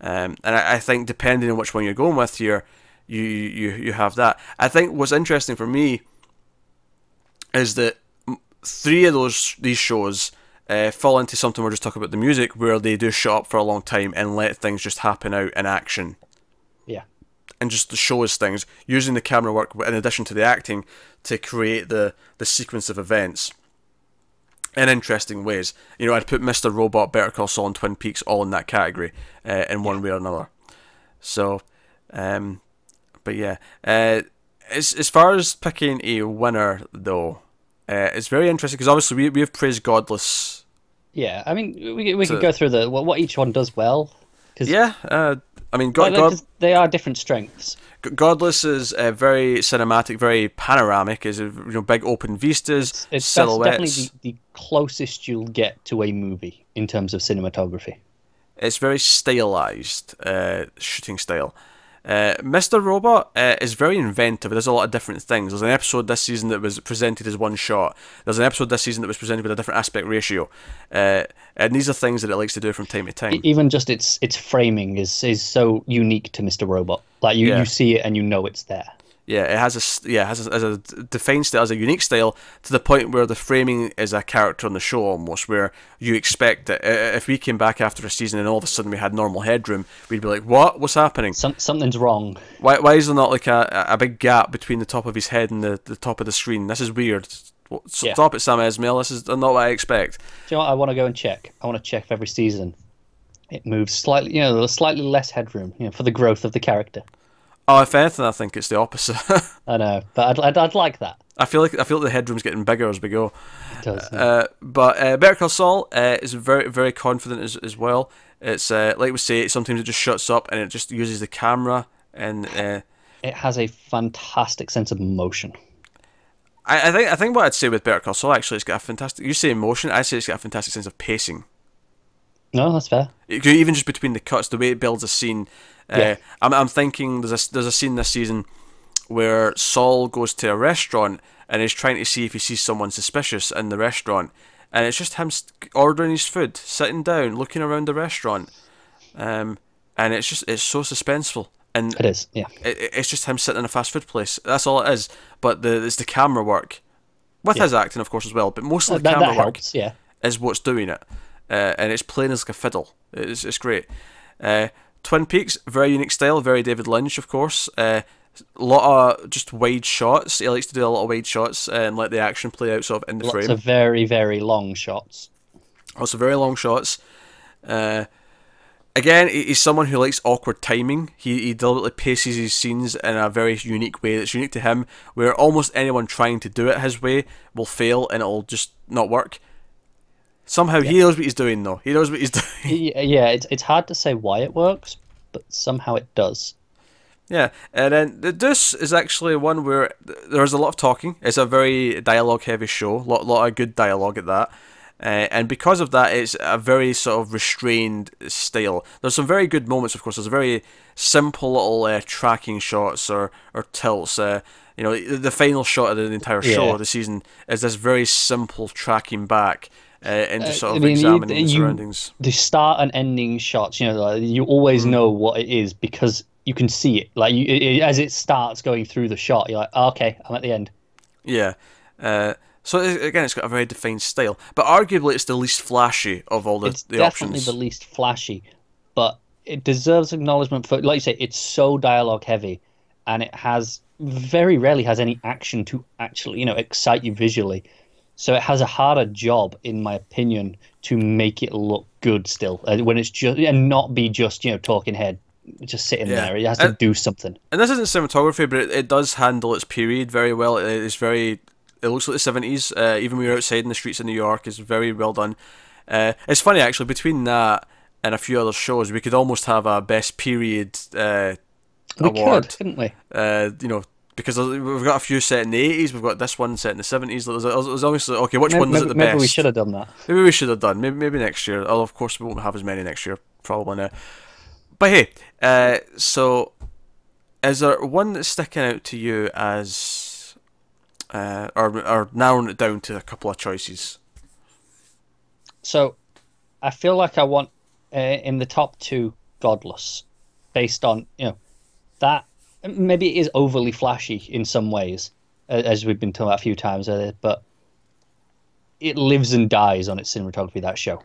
And I think depending on which one you're going with here, you have that. I think what's interesting for me is that three of these shows fall into something we're just talking about the music, where they do shut up for a long time and let things just happen out in action Yeah. and just to show us things, using the camera work in addition to the acting to create the sequence of events in interesting ways. You know, I'd put Mr. Robot, Better Call Saul, and Twin Peaks all in that category in one way or another. So, but yeah, as far as picking a winner though, it's very interesting because obviously we have praised Godless. Yeah, I mean, we could To, go through what each one does well, because yeah, I mean, they are different strengths. Godless is very cinematic, very panoramic. Is big open vistas, That's definitely silhouettes. the closest you'll get to a movie in terms of cinematography. It's very stylized shooting style. Mr. Robot is very inventive. It does a lot of different things. There's an episode this season that was presented as one shot. There's an episode this season that was presented with a different aspect ratio. And these are things that it likes to do from time to time. Even just its framing is so unique to Mr. Robot. Like Yeah. you see it and you know it's there. Yeah, it has a defined style, has a unique style to the point where the framing is a character on the show almost, where you expect that if we came back after a season and all of a sudden we had normal headroom, we'd be like, what? What's happening? Something's wrong. Why is there not like a big gap between the top of his head and the top of the screen? This is weird. Yeah. Stop it, Sam Esmail. This is not what I expect. Do you know what I want to go and check? I want to check if every season it moves slightly, there's slightly less headroom, for the growth of the character. Oh, if anything, I think it's the opposite. I know, but I'd like that. I feel like the headroom's getting bigger as we go. It does. Yeah. But Better Call Saul is very, very confident as well. It's like we say, sometimes it just shuts up and it just uses the camera and. It has a fantastic sense of motion. I think what I'd say with Better Call Saul actually, it's got a fantastic. You say emotion, I say it's got a fantastic sense of pacing. No, that's fair. Even just between the cuts, the way it builds a scene. Yeah. I'm thinking there's a scene this season where Saul goes to a restaurant and is trying to see if he sees someone suspicious in the restaurant, and it's just him ordering his food, sitting down, looking around the restaurant, and it's so suspenseful. and It is, yeah. it's just him sitting in a fast food place. That's all it is. But it's the camera work with Yeah. his acting, of course, as well. But mostly the That camera work helps, yeah. is what's doing it, and it's playing as like a fiddle. It's great. Twin Peaks, very unique style, very David Lynch, of course. A lot of just wide shots. He likes to do a lot of wide shots and let the action play out sort of in the Lots frame. of very, very long shots. Also, very long shots. Again, he's someone who likes awkward timing. He deliberately paces his scenes in a very unique way that's unique to him, where almost anyone trying to do it his way will fail and it'll just not work. Somehow he knows what he's doing, though. He knows what he's doing. Yeah, it's hard to say why it works, but somehow it does. Yeah, and then this is actually one where there's a lot of talking. It's a very dialogue-heavy show, lot of good dialogue at that. And because of that, it's a very sort of restrained style. There's some very good moments, of course. There's very simple little tracking shots or tilts. The final shot of the entire show of the season is this very simple tracking back and just sort of examining the surroundings. The start and ending shots, like, you always know what it is because you can see it. Like as it starts going through the shot, you're like, oh, okay, I'm at the end. Yeah. So again, it's got a very defined style, but arguably it's the least flashy of all the options. It's definitely the least flashy, but it deserves acknowledgement for, like you say, it's so dialogue heavy, and it has very rarely has any action to actually, excite you visually. So it has a harder job, in my opinion, to make it look good still, when it's just and not be just talking head, just sitting there. It has to do something. And this isn't cinematography, but it does handle its period very well. It looks like the 70s, even when you're outside in the streets of New York. It's very well done. It's funny, actually, between that and a few other shows, we could almost have a Best Period award. Couldn't we? Because we've got a few set in the 80s, we've got this one set in the 70s. It was obviously, okay, which one was it the best? Maybe we should have done that. Maybe we should have done. Maybe next year. Although, of course, we won't have as many next year, probably now. But hey, so is there one that's sticking out to you as... or narrowing it down to a couple of choices? So, I feel like I want in the top two, Godless, based on that maybe it is overly flashy in some ways, as we've been talking about a few times, but it lives and dies on its cinematography. That show,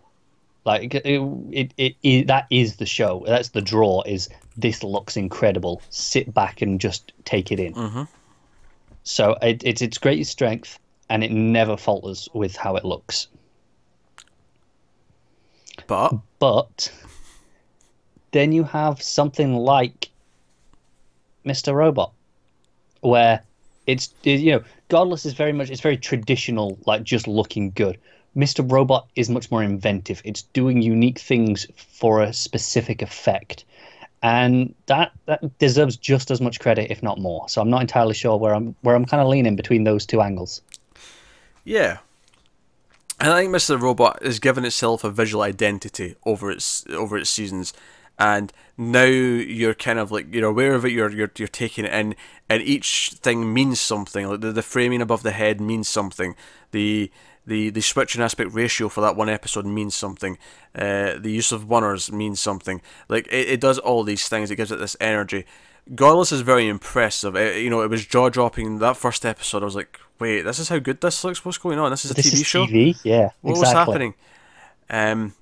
like it that is the show. That's the draw. Is this looks incredible? Sit back and just take it in. Mm-hmm. So it's its greatest strength, and it never falters with how it looks. But then you have something like Mr. Robot, where it's Godless is very traditional, like just looking good. Mr. Robot is much more inventive. It's doing unique things for a specific effect. And that deserves just as much credit, if not more. So I'm not entirely sure where I'm kind of leaning between those two angles. Yeah, and I think Mr. Robot has given itself a visual identity over its seasons, and now you're kind of like you're aware of it. You're taking it in, and each thing means something. Like the framing above the head means something. The switch and aspect ratio for that one episode means something. The use of oneers means something. Like it does all these things. It gives it this energy. Godless is very impressive. It was jaw dropping. That first episode, I was like, wait, this is how good this looks. What's going on? This is a TV show. TV, yeah, What's happening? But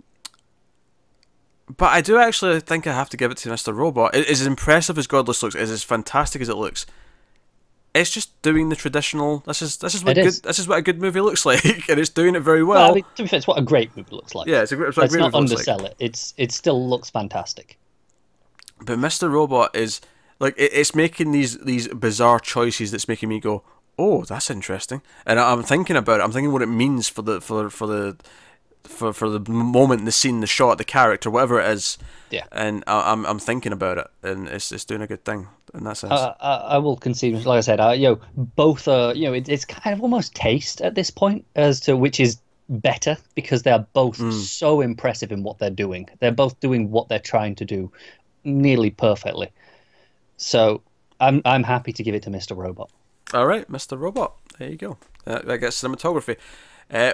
I do actually think I have to give it to Mr. Robot. As impressive as Godless looks, as fantastic as it looks, it's just doing the traditional. This is what a good movie looks like, and it's doing it very well. Well, I mean, to be fair, it's what a great movie looks like. Yeah, it's a great movie. Let's not undersell it. It still looks fantastic. But Mr. Robot is like it's making these bizarre choices that's making me go, oh, that's interesting, and I'm thinking about it. I'm thinking what it means for the moment, the scene, the shot, the character, whatever it is. Yeah. And I'm thinking about it, and it's doing a good thing in that sense. I will concede, like I said, both are, it's kind of almost taste at this point as to which is better, because they are both so impressive in what they're doing. They're both doing what they're trying to do nearly perfectly. So I'm happy to give it to Mr. Robot. All right, Mr. Robot. There you go. That gets cinematography,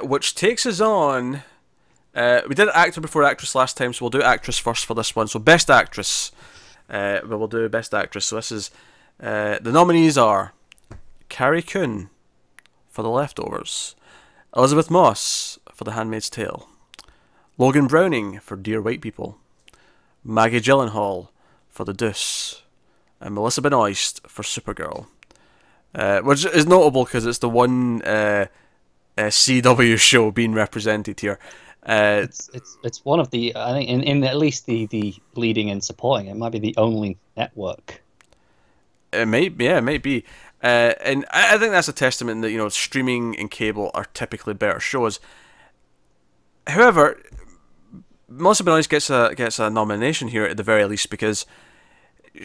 which takes us on. We did actor before actress last time, so we'll do actress first for this one. So best actress. but we'll do Best Actress. So this is the nominees are Carrie Coon for The Leftovers, Elizabeth Moss for The Handmaid's Tale, Logan Browning for Dear White People, Maggie Gyllenhaal for The Deuce, and Melissa Benoist for Supergirl. Which is notable because it's the one CW show being represented here. It's one of the, I think, in at least the leading and supporting, it might be the only network. It might be. And I think that's a testament that, you know, streaming and cable are typically better shows. However, Melissa Benoist gets a nomination here at the very least because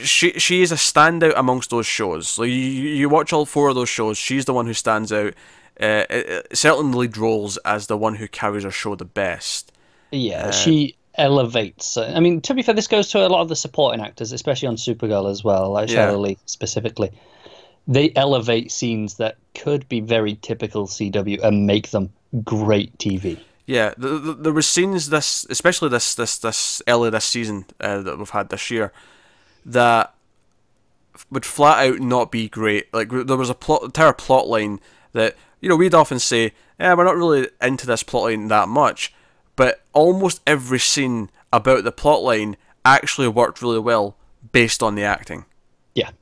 she is a standout amongst those shows. Like you watch all four of those shows, she's the one who stands out. Certainly the lead roles as the one who carries her show the best. Yeah, she elevates. I mean, to be fair, this goes to a lot of the supporting actors, especially on Supergirl as well, like Charlotte Lee specifically. They elevate scenes that could be very typical CW and make them great TV. Yeah, there were scenes especially this early this season that we've had this year, that would flat out not be great. Like there was entire plot line that, you know, we'd often say, we're not really into this plotline that much, but almost every scene about the plotline actually worked really well based on the acting. Yeah.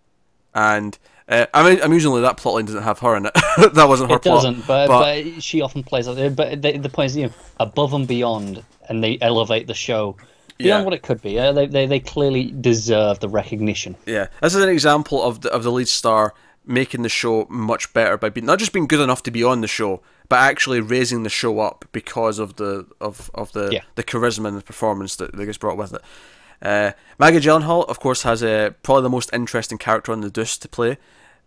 And I mean, amusingly, that plotline doesn't have her in it. That wasn't her plot. It doesn't, but she often plays. But the point is, you know, above and beyond, and they elevate the show beyond what it could be. They clearly deserve the recognition. Yeah, this is an example of the lead star making the show much better by not just being good enough to be on the show, but actually raising the show up because of the charisma and the performance that gets brought with it. Maggie Gyllenhaal, of course, has probably the most interesting character on The Deuce to play.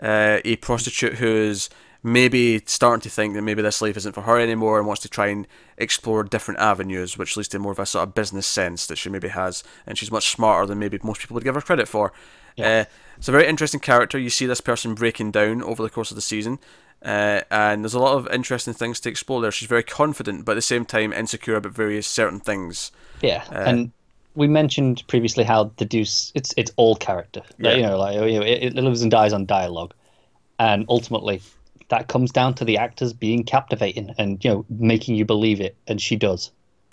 A prostitute who is maybe starting to think that maybe this life isn't for her anymore and wants to try and explore different avenues, which leads to more of a sort of business sense that she maybe has, and she's much smarter than maybe most people would give her credit for. Yeah. It's a very interesting character. You see this person breaking down over the course of the season, and there's a lot of interesting things to explore there. She's very confident, but at the same time insecure about various certain things. Yeah, and we mentioned previously how The Deuce, it's all character. Yeah. You know, like, you know, it lives and dies on dialogue, and ultimately that comes down to the actors being captivating and, you know, making you believe it, and she does.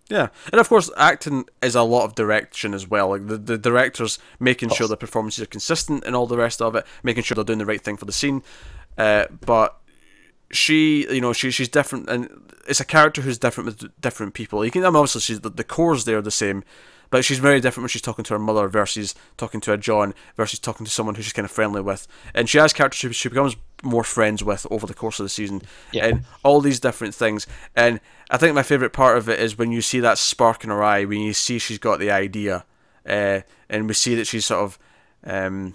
Yeah, and of course, acting is a lot of direction as well. Like the directors making sure the performances are consistent and all the rest of it, making sure they're doing the right thing for the scene. But she, you know, she's different, and it's a character who's different with different people. You can, I mean, obviously, she's the cores there are the same, but she's very different when she's talking to her mother versus talking to a John versus talking to someone who she's kind of friendly with. And she has characters she becomes more friends with over the course of the season, and all these different things. And I think my favourite part of it is when you see that spark in her eye, when you see she's got the idea, and we see that she's sort of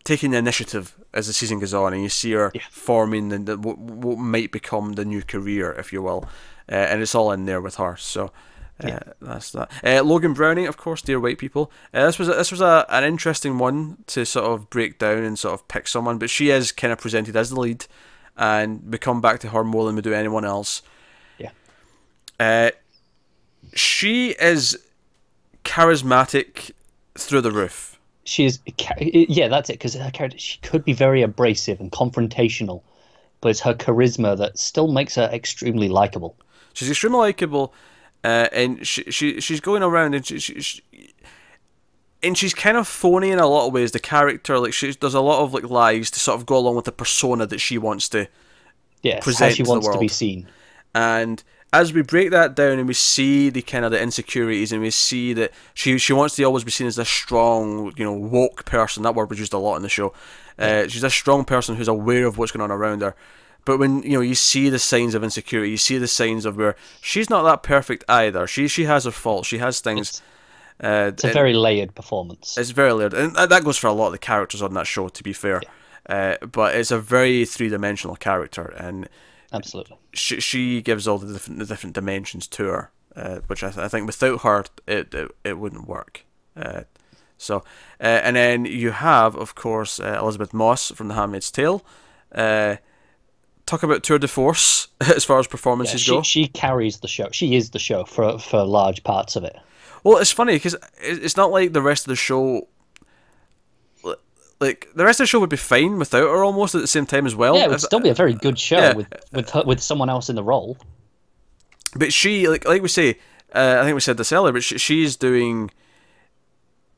taking the initiative as the season goes on, and you see her forming what might become the new career, if you will, and it's all in there with her. So that's that. Logan Browning, of course, Dear White People. This was an interesting one to sort of break down and sort of pick someone, but she is kind of presented as the lead, and we come back to her more than we do anyone else. She is charismatic through the roof. She is, yeah, that's it. Because her character, she could be very abrasive and confrontational, but it's her charisma that still makes her extremely likable. She's extremely likable. And she's going around and she's kind of phony in a lot of ways. The character, like, she does a lot of like lies to sort of go along with the persona that she wants to present how she to wants the world. To be seen. And as we break that down and we see the kind of the insecurities, and we see that she wants to always be seen as this strong, you know, woke person. That word was used a lot in the show. She's a strong person who's aware of what's going on around her. But when, you know, you see the signs of insecurity, you see the signs of where she's not that perfect either. She has her faults. She has things. It's a very layered performance. It's very layered, and that goes for a lot of the characters on that show, to be fair. But it's a very three-dimensional character, and absolutely, she gives all the different dimensions to her, which I think without her it wouldn't work. So and then you have, of course, Elizabeth Moss from The Handmaid's Tale. Talk about tour de force as far as performances go. She carries the show. She is the show for large parts of it. Well, it's funny because it's not like the rest of the show like the rest of the show would be fine without her almost at the same time as Yeah, well. it would still be a very good show Yeah, with her, with someone else in the role. but she like we say, I think we said this earlier, but she's doing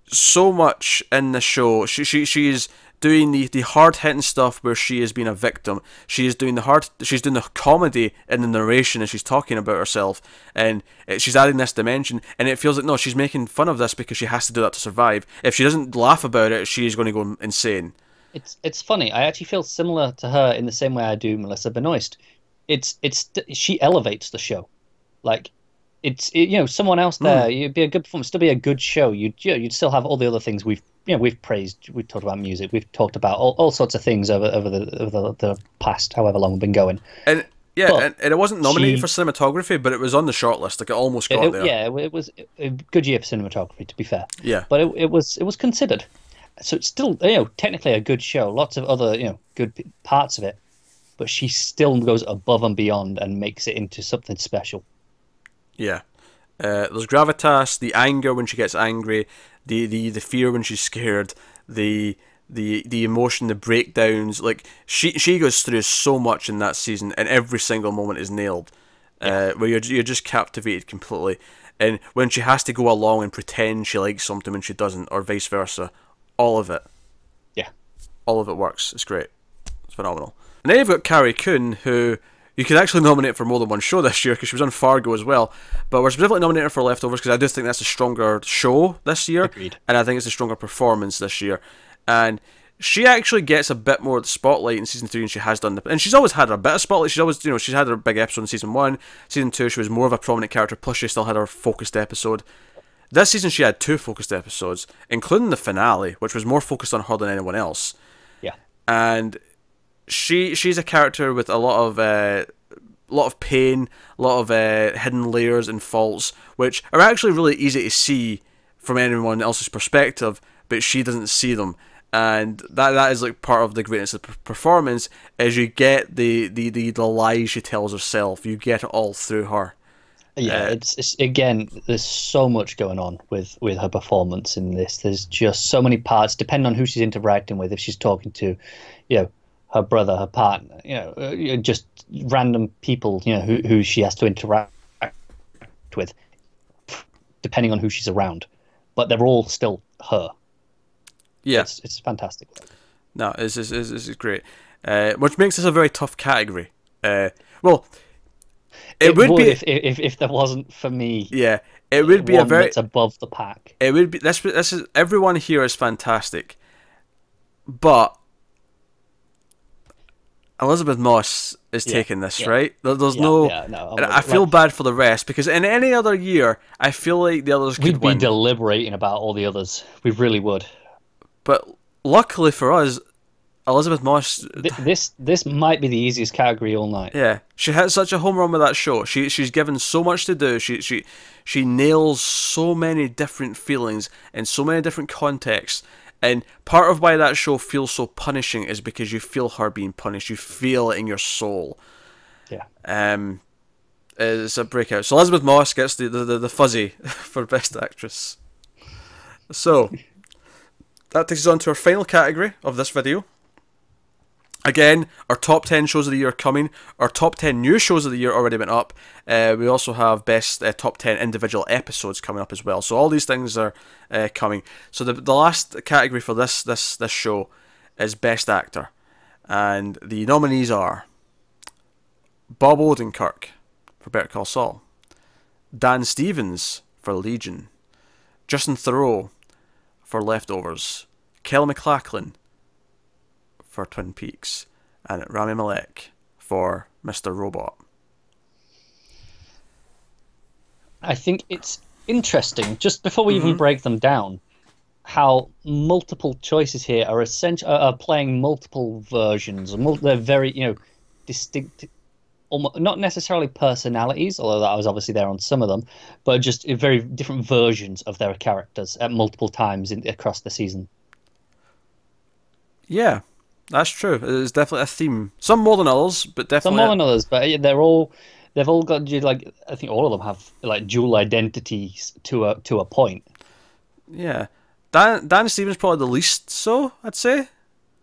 so much in the show. She's doing the hard hitting stuff where she is being a victim. She is doing she's doing the comedy in the narration as she's talking about herself, and she's adding this dimension. And it feels like no, she's making fun of this because she has to do that to survive. If she doesn't laugh about it, she's going to go insane. It's funny. I actually feel similar to her in the same way I do Melissa Benoist. She elevates the show. Like someone else there, you'd be a good performance, still be a good show. You'd still have all the other things we've praised. We've talked about music. We've talked about all sorts of things over the past however long we've been going. And yeah, but and it wasn't nominated for cinematography, but it was on the shortlist. Like it almost got there. Yeah, it was a good year for cinematography, to be fair. Yeah, but it was considered. So it's still technically a good show. Lots of other good parts of it, but she still goes above and beyond and makes it into something special. Yeah. There's gravitas, the anger when she gets angry, the fear when she's scared, the emotion, the breakdowns. Like she goes through so much in that season, and every single moment is nailed. Where you're just captivated completely. And when she has to go along and pretend she likes something when she doesn't, or vice versa, all of it. Yeah. All of it works. It's great. It's phenomenal. And then you've got Carrie Coon, who you could actually nominate for more than one show this year because she was on Fargo as well. But we're specifically nominating her for Leftovers because I do think that's a stronger show this year. Agreed. And I think it's a stronger performance this year. And she actually gets a bit more of the spotlight in season 3 than she has done. And she's always had a bit of spotlight. She's always, she's had her big episode in season 1. Season 2, she was more of a prominent character, plus she still had her focused episode. This season, she had 2 focused episodes, including the finale, which was more focused on her than anyone else. Yeah. And she's a character with a lot of pain, a lot of hidden layers and faults, which are actually really easy to see from anyone else's perspective, but she doesn't see them. And that is like part of the greatness of the performance, is you get the lies she tells herself. You get it all through her. Yeah, it's again, there's so much going on with her performance in this. There's just so many parts, depending on who she's interacting with. If she's talking to, her brother, her partner, just random people, who she has to interact with, depending on who she's around. But they're all still her. Yeah, it's fantastic. No, it's great. Which makes this a very tough category. Well, it would be if there wasn't for me. Yeah, it would be a very that's above the pack. It would be this is everyone here is fantastic, but Elizabeth Moss is taking this, right? There's no. And I feel bad for the rest because in any other year, I feel like the others could win. We'd be deliberating about all the others. We really would. But luckily for us, Elizabeth Moss. This might be the easiest category all night. Yeah, she had such a home run with that show. She's given so much to do. She nails so many different feelings in so many different contexts. And part of why that show feels so punishing is because you feel her being punished. You feel it in your soul. Yeah. It's a breakout. So Elizabeth Moss gets the fuzzy for Best Actress. So that takes us on to our final category of this video. Again, our top 10 shows of the year are coming. Our top 10 new shows of the year already went up. We also have best top 10 individual episodes coming up as well. So all these things are coming. So the last category for this show is Best Actor. And the nominees are Bob Odenkirk for Better Call Saul, Dan Stevens for Legion, Justin Theroux for Leftovers, Kelly MacLachlan for Twin Peaks, and Rami Malek for Mr. Robot. I think it's interesting, just before we even break them down, how multiple choices here are playing multiple versions. They're very, distinct, not necessarily personalities, although that was obviously there on some of them, but just very different versions of their characters at multiple times across the season. Yeah. That's true. It's definitely a theme. Some more than others, but definitely some more than others. But they've all got I think all of them have dual identities to a point. Yeah, Dan Stevens probably the least so, I'd say.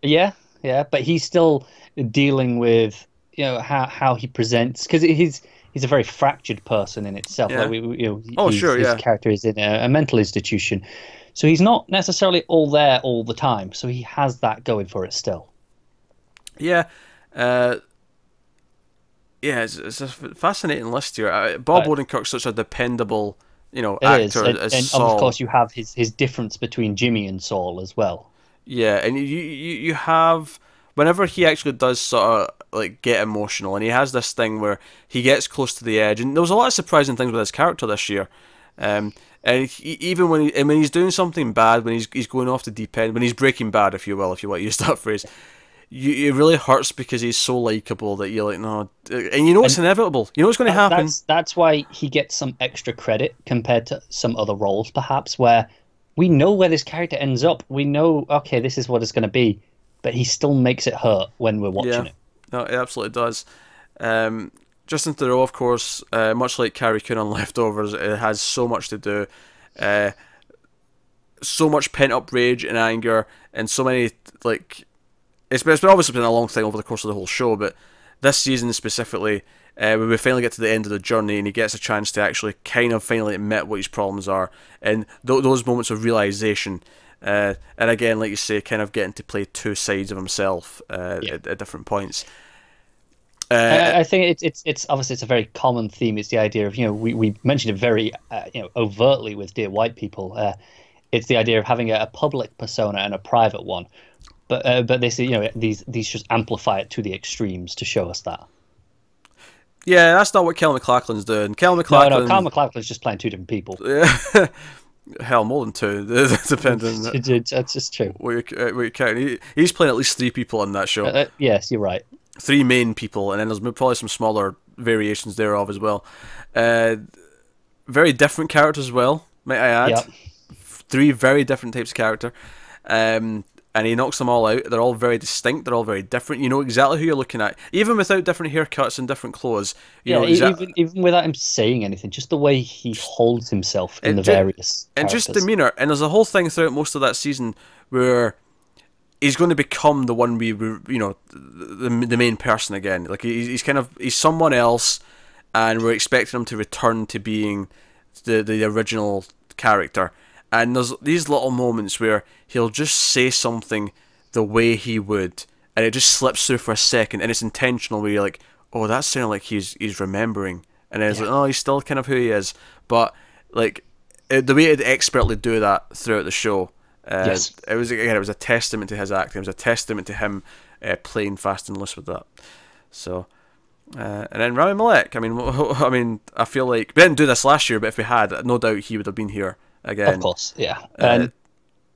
Yeah, yeah, but he's still dealing with how he presents because he's a very fractured person in itself. Like Yeah. Oh, he's sure, his yeah. character is in a mental institution, so he's not necessarily all there all the time. So he has that going for it still. Yeah. Uh, yeah, it's a fascinating list here. Bob But Odenkirk's such a dependable, it is, actor and, as and of Saul. course you have his difference between Jimmy and Saul as well. Yeah, and you have whenever he actually does sort of like get emotional, and he has this thing where he gets close to the edge, and there was a lot of surprising things with his character this year. And even when he's doing something bad, when he's going off the deep end, when he's breaking bad, if you will, if you want to use that phrase, it really hurts because he's so likable that you're like, no, and you know it's And inevitable. You know what's going to happen. that's why he gets some extra credit compared to some other roles, perhaps, where we know where this character ends up. We know, okay, this is what it's going to be, but he still makes it hurt when we're Yeah, watching it. no, it absolutely does. Justin Theroux, of course, much like Carrie Coon on Leftovers, it has so much to do. Uh, so much pent up rage and anger, and so many like it's been obviously been a long thing over the course of the whole show, but this season specifically, when we finally get to the end of the journey and he gets a chance to actually kind of finally admit what his problems are, and those moments of realization, and again, like you say, kind of getting to play two sides of himself Yeah. at different points. Uh, I think it's obviously it's a very common theme. It's the idea of we mentioned it very overtly with Dear White People. It's the idea of having a public persona and a private one, but this these just amplify it to the extremes to show us that. yeah, that's not what Kelly MacLachlan's doing. Kelly No, Carl MacLachlan, MacLachlan's just playing two different people. hell, more than two, depending on That's just true. what you're counting. He's playing at least three people on that show. Yes, you're right. Three main people, and then there's probably some smaller variations thereof as well. Uh, very different characters as well, might I add. Yeah. Three very different types of character. And he knocks them all out. They're all very distinct. They're all very different. You know exactly who you're looking at, even without different haircuts and different clothes. You Yeah, know exactly, even without him saying anything, just the way he holds himself in the and various and just characters. demeanor. And there's a whole thing throughout most of that season where he's going to become the one the main person again. Like he's someone else, and we're expecting him to return to being the original character. And there's these little moments where he'll just say something the way he would, and it just slips through for a second, and it's intentional. Where you're like, oh, that sounded like he's remembering, and then it's Yeah. like, oh, he's still kind of who he is. But like the way to expertly do that throughout the show, Yes. it was a testament to his acting. It was a testament to him playing fast and loose with that. So. And then Rami Malek. I mean, I feel like we didn't do this last year, but if we had, no doubt he would have been here Of again. course, yeah. Uh,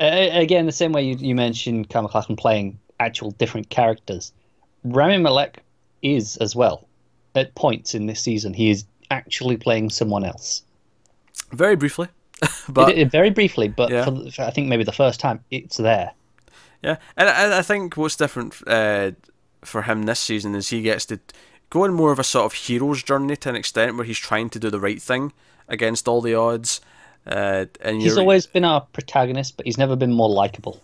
And again, the same way you mentioned Kyle MacLachlan playing actual different characters, Rami Malek is as well. At points in this season, he is actually playing someone else. very briefly, but Very briefly, but yeah, for I think maybe the first time, it's there. yeah. And I think what's different for him this season is he gets to go on more of a sort of hero's journey to an extent where he's trying to do the right thing against all the odds. And He's always been our protagonist, but he's never been more likable.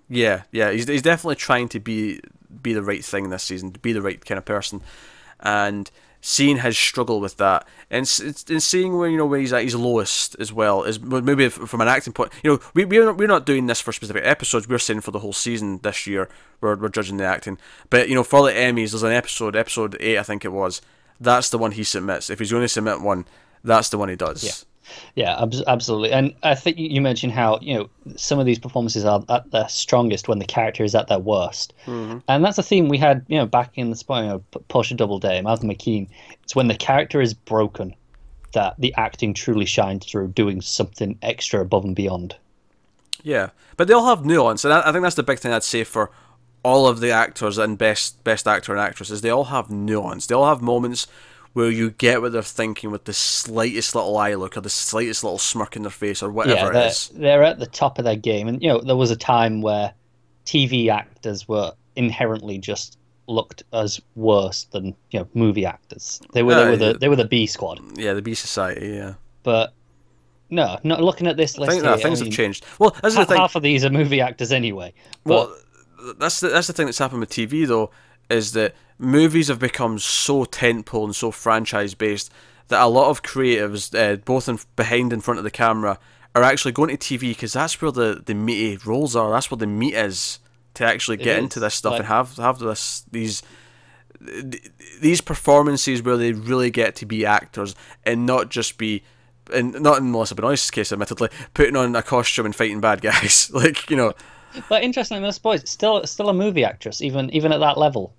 yeah. He's definitely trying to be the right thing this season, to be the right kind of person, and seeing his struggle with that, and seeing where he's at his lowest as well, is maybe from an acting point. We're not doing this for specific episodes. We're saying for the whole season this year. We're judging the acting, but for the Emmys, there's an episode 8, I think it was. That's the one he submits. If he's going to submit one, that's the one he does. Yeah. Yeah, absolutely. And I think you mentioned how, some of these performances are at their strongest when the character is at their worst. Mm-hmm. And that's a theme we had, back in the spot, Portia Doubleday, Malcolm McKean. It's when the character is broken that the acting truly shines through, doing something extra above and beyond. Yeah, but they all have nuance, and I think that's the big thing I'd say for all of the actors and best actor and actresses. They all have nuance. They all have moments where you get what they're thinking with the slightest little eye look or the slightest little smirk in their face or whatever it is. They're at the top of their game. And, there was a time where TV actors were inherently just looked as worse than, movie actors. They were the B squad. Yeah, the B Society, yeah. But no, not looking at this list here. Things have changed. Well, this is the thing. Half of these are movie actors anyway. But Well, that's the thing that's happened with TV though, is that movies have become so tentpole and so franchise based that a lot of creatives, both behind and front of the camera, are actually going to TV because that's where the meaty roles are. That's where the meat is to actually get into this stuff and have these performances where they really get to be actors and not just be, and not in Melissa Benoist's case, admittedly, putting on a costume and fighting bad guys. Like, you know. But interestingly, I suppose it's still a movie actress, even at that level.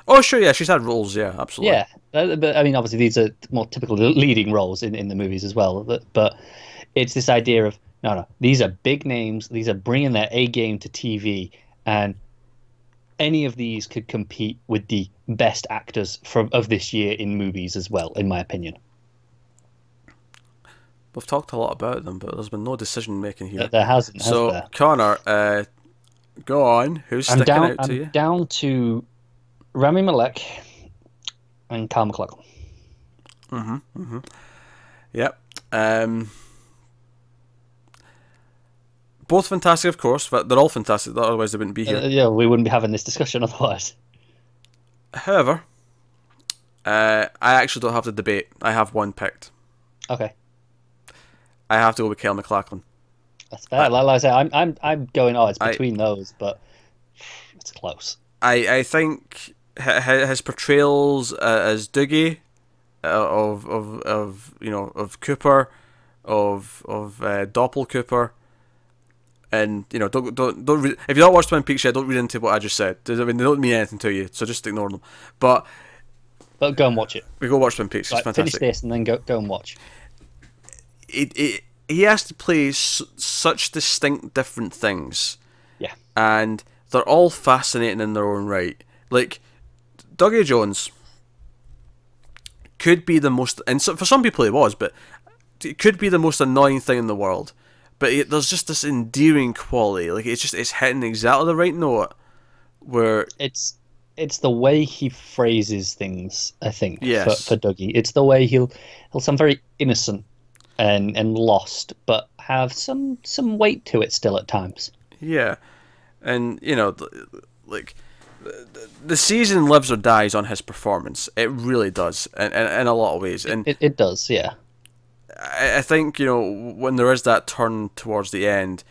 Oh, sure, yeah, she's had roles, yeah, absolutely. Yeah, but I mean, obviously, these are more typical leading roles in the movies as well. But it's this idea of, no, these are big names, these are bringing their A game to TV, and any of these could compete with the best actors of this year in movies as well, in my opinion. We've talked a lot about them, but there's been no decision making here. There hasn't, so, there? Connor, go on. Who's sticking out to you? I'm down to Rami Malek and Kyle MacLachlan. Yep. Both fantastic, of course. But they're all fantastic. Otherwise, they wouldn't be here. Yeah, we wouldn't be having this discussion otherwise. However, I actually don't have to debate. I have one picked. Okay. I have to go with Kyle MacLachlan. That's fair. Like I say, I'm going. Oh, it's between those, but it's close. I think his portrayals as Doogie, of Cooper, of Doppel Cooper, and don't read, if you don't watch Twin Peaks yet, don't read into what I just said. I mean, they don't mean anything to you, so just ignore them. But go and watch it. We go watch Twin Peaks. It's fantastic. Finish this and then go and watch. He has to play such distinct different things. Yeah. And they're all fascinating in their own right. Like, Dougie Jones could be the most, and for some people he was, but it could be the most annoying thing in the world. But there's just this endearing quality. Like, it's hitting exactly the right note. Where it's the way he phrases things, I think. Yes. For Dougie, it's the way he'll sound very innocent and lost, but have some weight to it still at times. Yeah, and like the season lives or dies on his performance. It really does, and in a lot of ways. And it does, yeah. I think when there is that turn towards the end,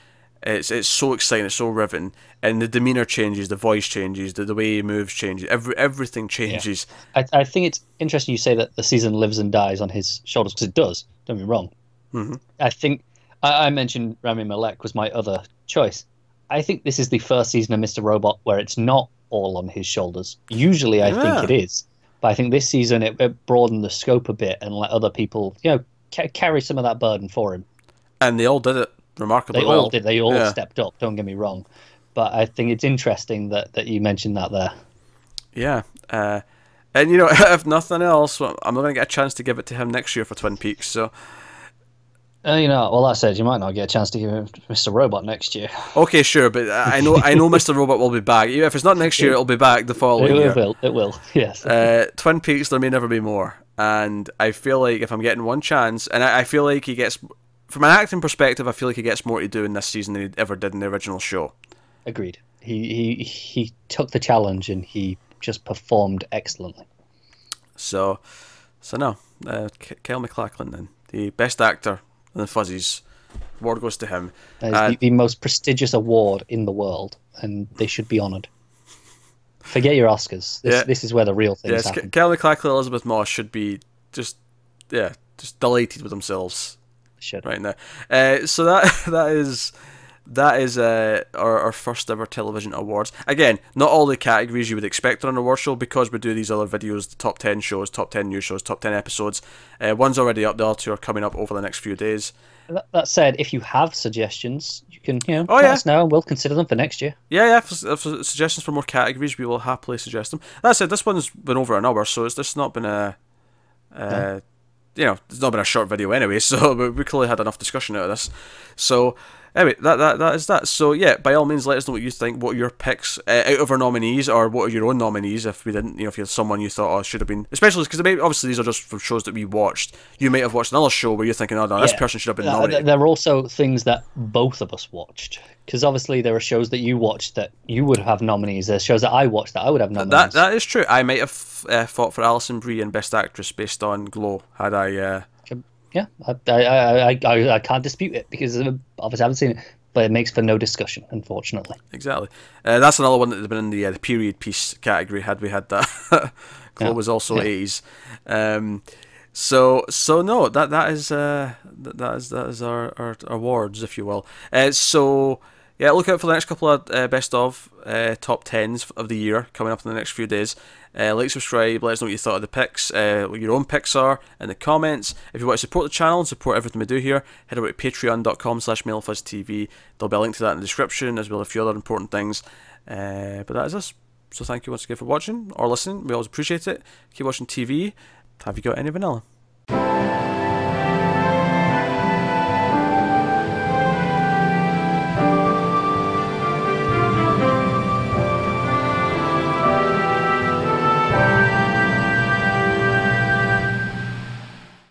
it's so exciting, it's so riveting, and the demeanor changes, the voice changes, the way he moves changes, everything changes. Yeah. I think it's interesting you say that the season lives and dies on his shoulders, because it does. Don't get me wrong. Mm-hmm. I think I mentioned Rami Malek was my other choice. I think this is the first season of Mr. Robot where it's not all on his shoulders. Usually, I think it is, but I think this season it broadened the scope a bit and let other people, carry some of that burden for him. And they all did it remarkably well. They all did. They all stepped up. Don't get me wrong, but I think it's interesting that you mentioned that there. Yeah, and if nothing else, I'm not going to get a chance to give it to him next year for Twin Peaks. So. Well, that said, you might not get a chance to give him Mr. Robot next year. Okay, sure, but I know Mr. Robot will be back. If it's not next year, it'll be back the following year. It will, yes. Twin Peaks, there may never be more. And I feel like if I'm getting one chance, and I feel like he gets, from an acting perspective, I feel like he gets more to do in this season than he ever did in the original show. Agreed. He took the challenge and he just performed excellently. So no, Kyle MacLachlan then, the best actor in the Fuzzies. Award goes to him. That is the most prestigious award in the world, and they should be honoured. Forget your Oscars. This is where the real things happen. Kyle MacLachlan and Elizabeth Moss should be just delighted with themselves right now. So that is our first ever television awards. Again, not all the categories you would expect on an award show, because we do these other videos, the top 10 shows, top 10 new shows, top 10 episodes. One's already up, the other two are coming up over the next few days. That said, if you have suggestions, you can let us know and we'll consider them for next year. Yeah, for suggestions for more categories, we will happily suggest them. That said, this one's been over an hour, so it's not been a... it's not been a short video anyway, so we clearly had enough discussion out of this. So Anyway, that is that. So yeah, by all means, let us know what you think. What are your picks out of our nominees, or what are your own nominees? If we didn't, if you had someone you thought, oh, should have been, especially because obviously these are just from shows that we watched. You might have watched another show where you're thinking, oh no, this Yeah, person should have been nominated. there are also things that both of us watched, because obviously there are shows that you watched that you would have nominees. There's shows that I watched that I would have nominees. That is true. I might have fought for Alison Brie in Best Actress based on Glow had I. Yeah, I can't dispute it because obviously I haven't seen it, but it makes for no discussion, unfortunately. Exactly. That's another one that would have been in the period piece category had we had that. Glow Yeah, was also yeah. 80s. So no, that is our awards, if you will. So yeah, look out for the next couple of best of top tens of the year coming up in the next few days. Like, subscribe, let us know what you thought of the picks, what your own picks are in the comments. If you want to support the channel and support everything we do here, head over to patreon.com/MailFuzzTV. There'll be a link to that in the description, as well as a few other important things. But that is us. So thank you once again for watching or listening. We always appreciate it. Keep watching TV. Have you got any vanilla?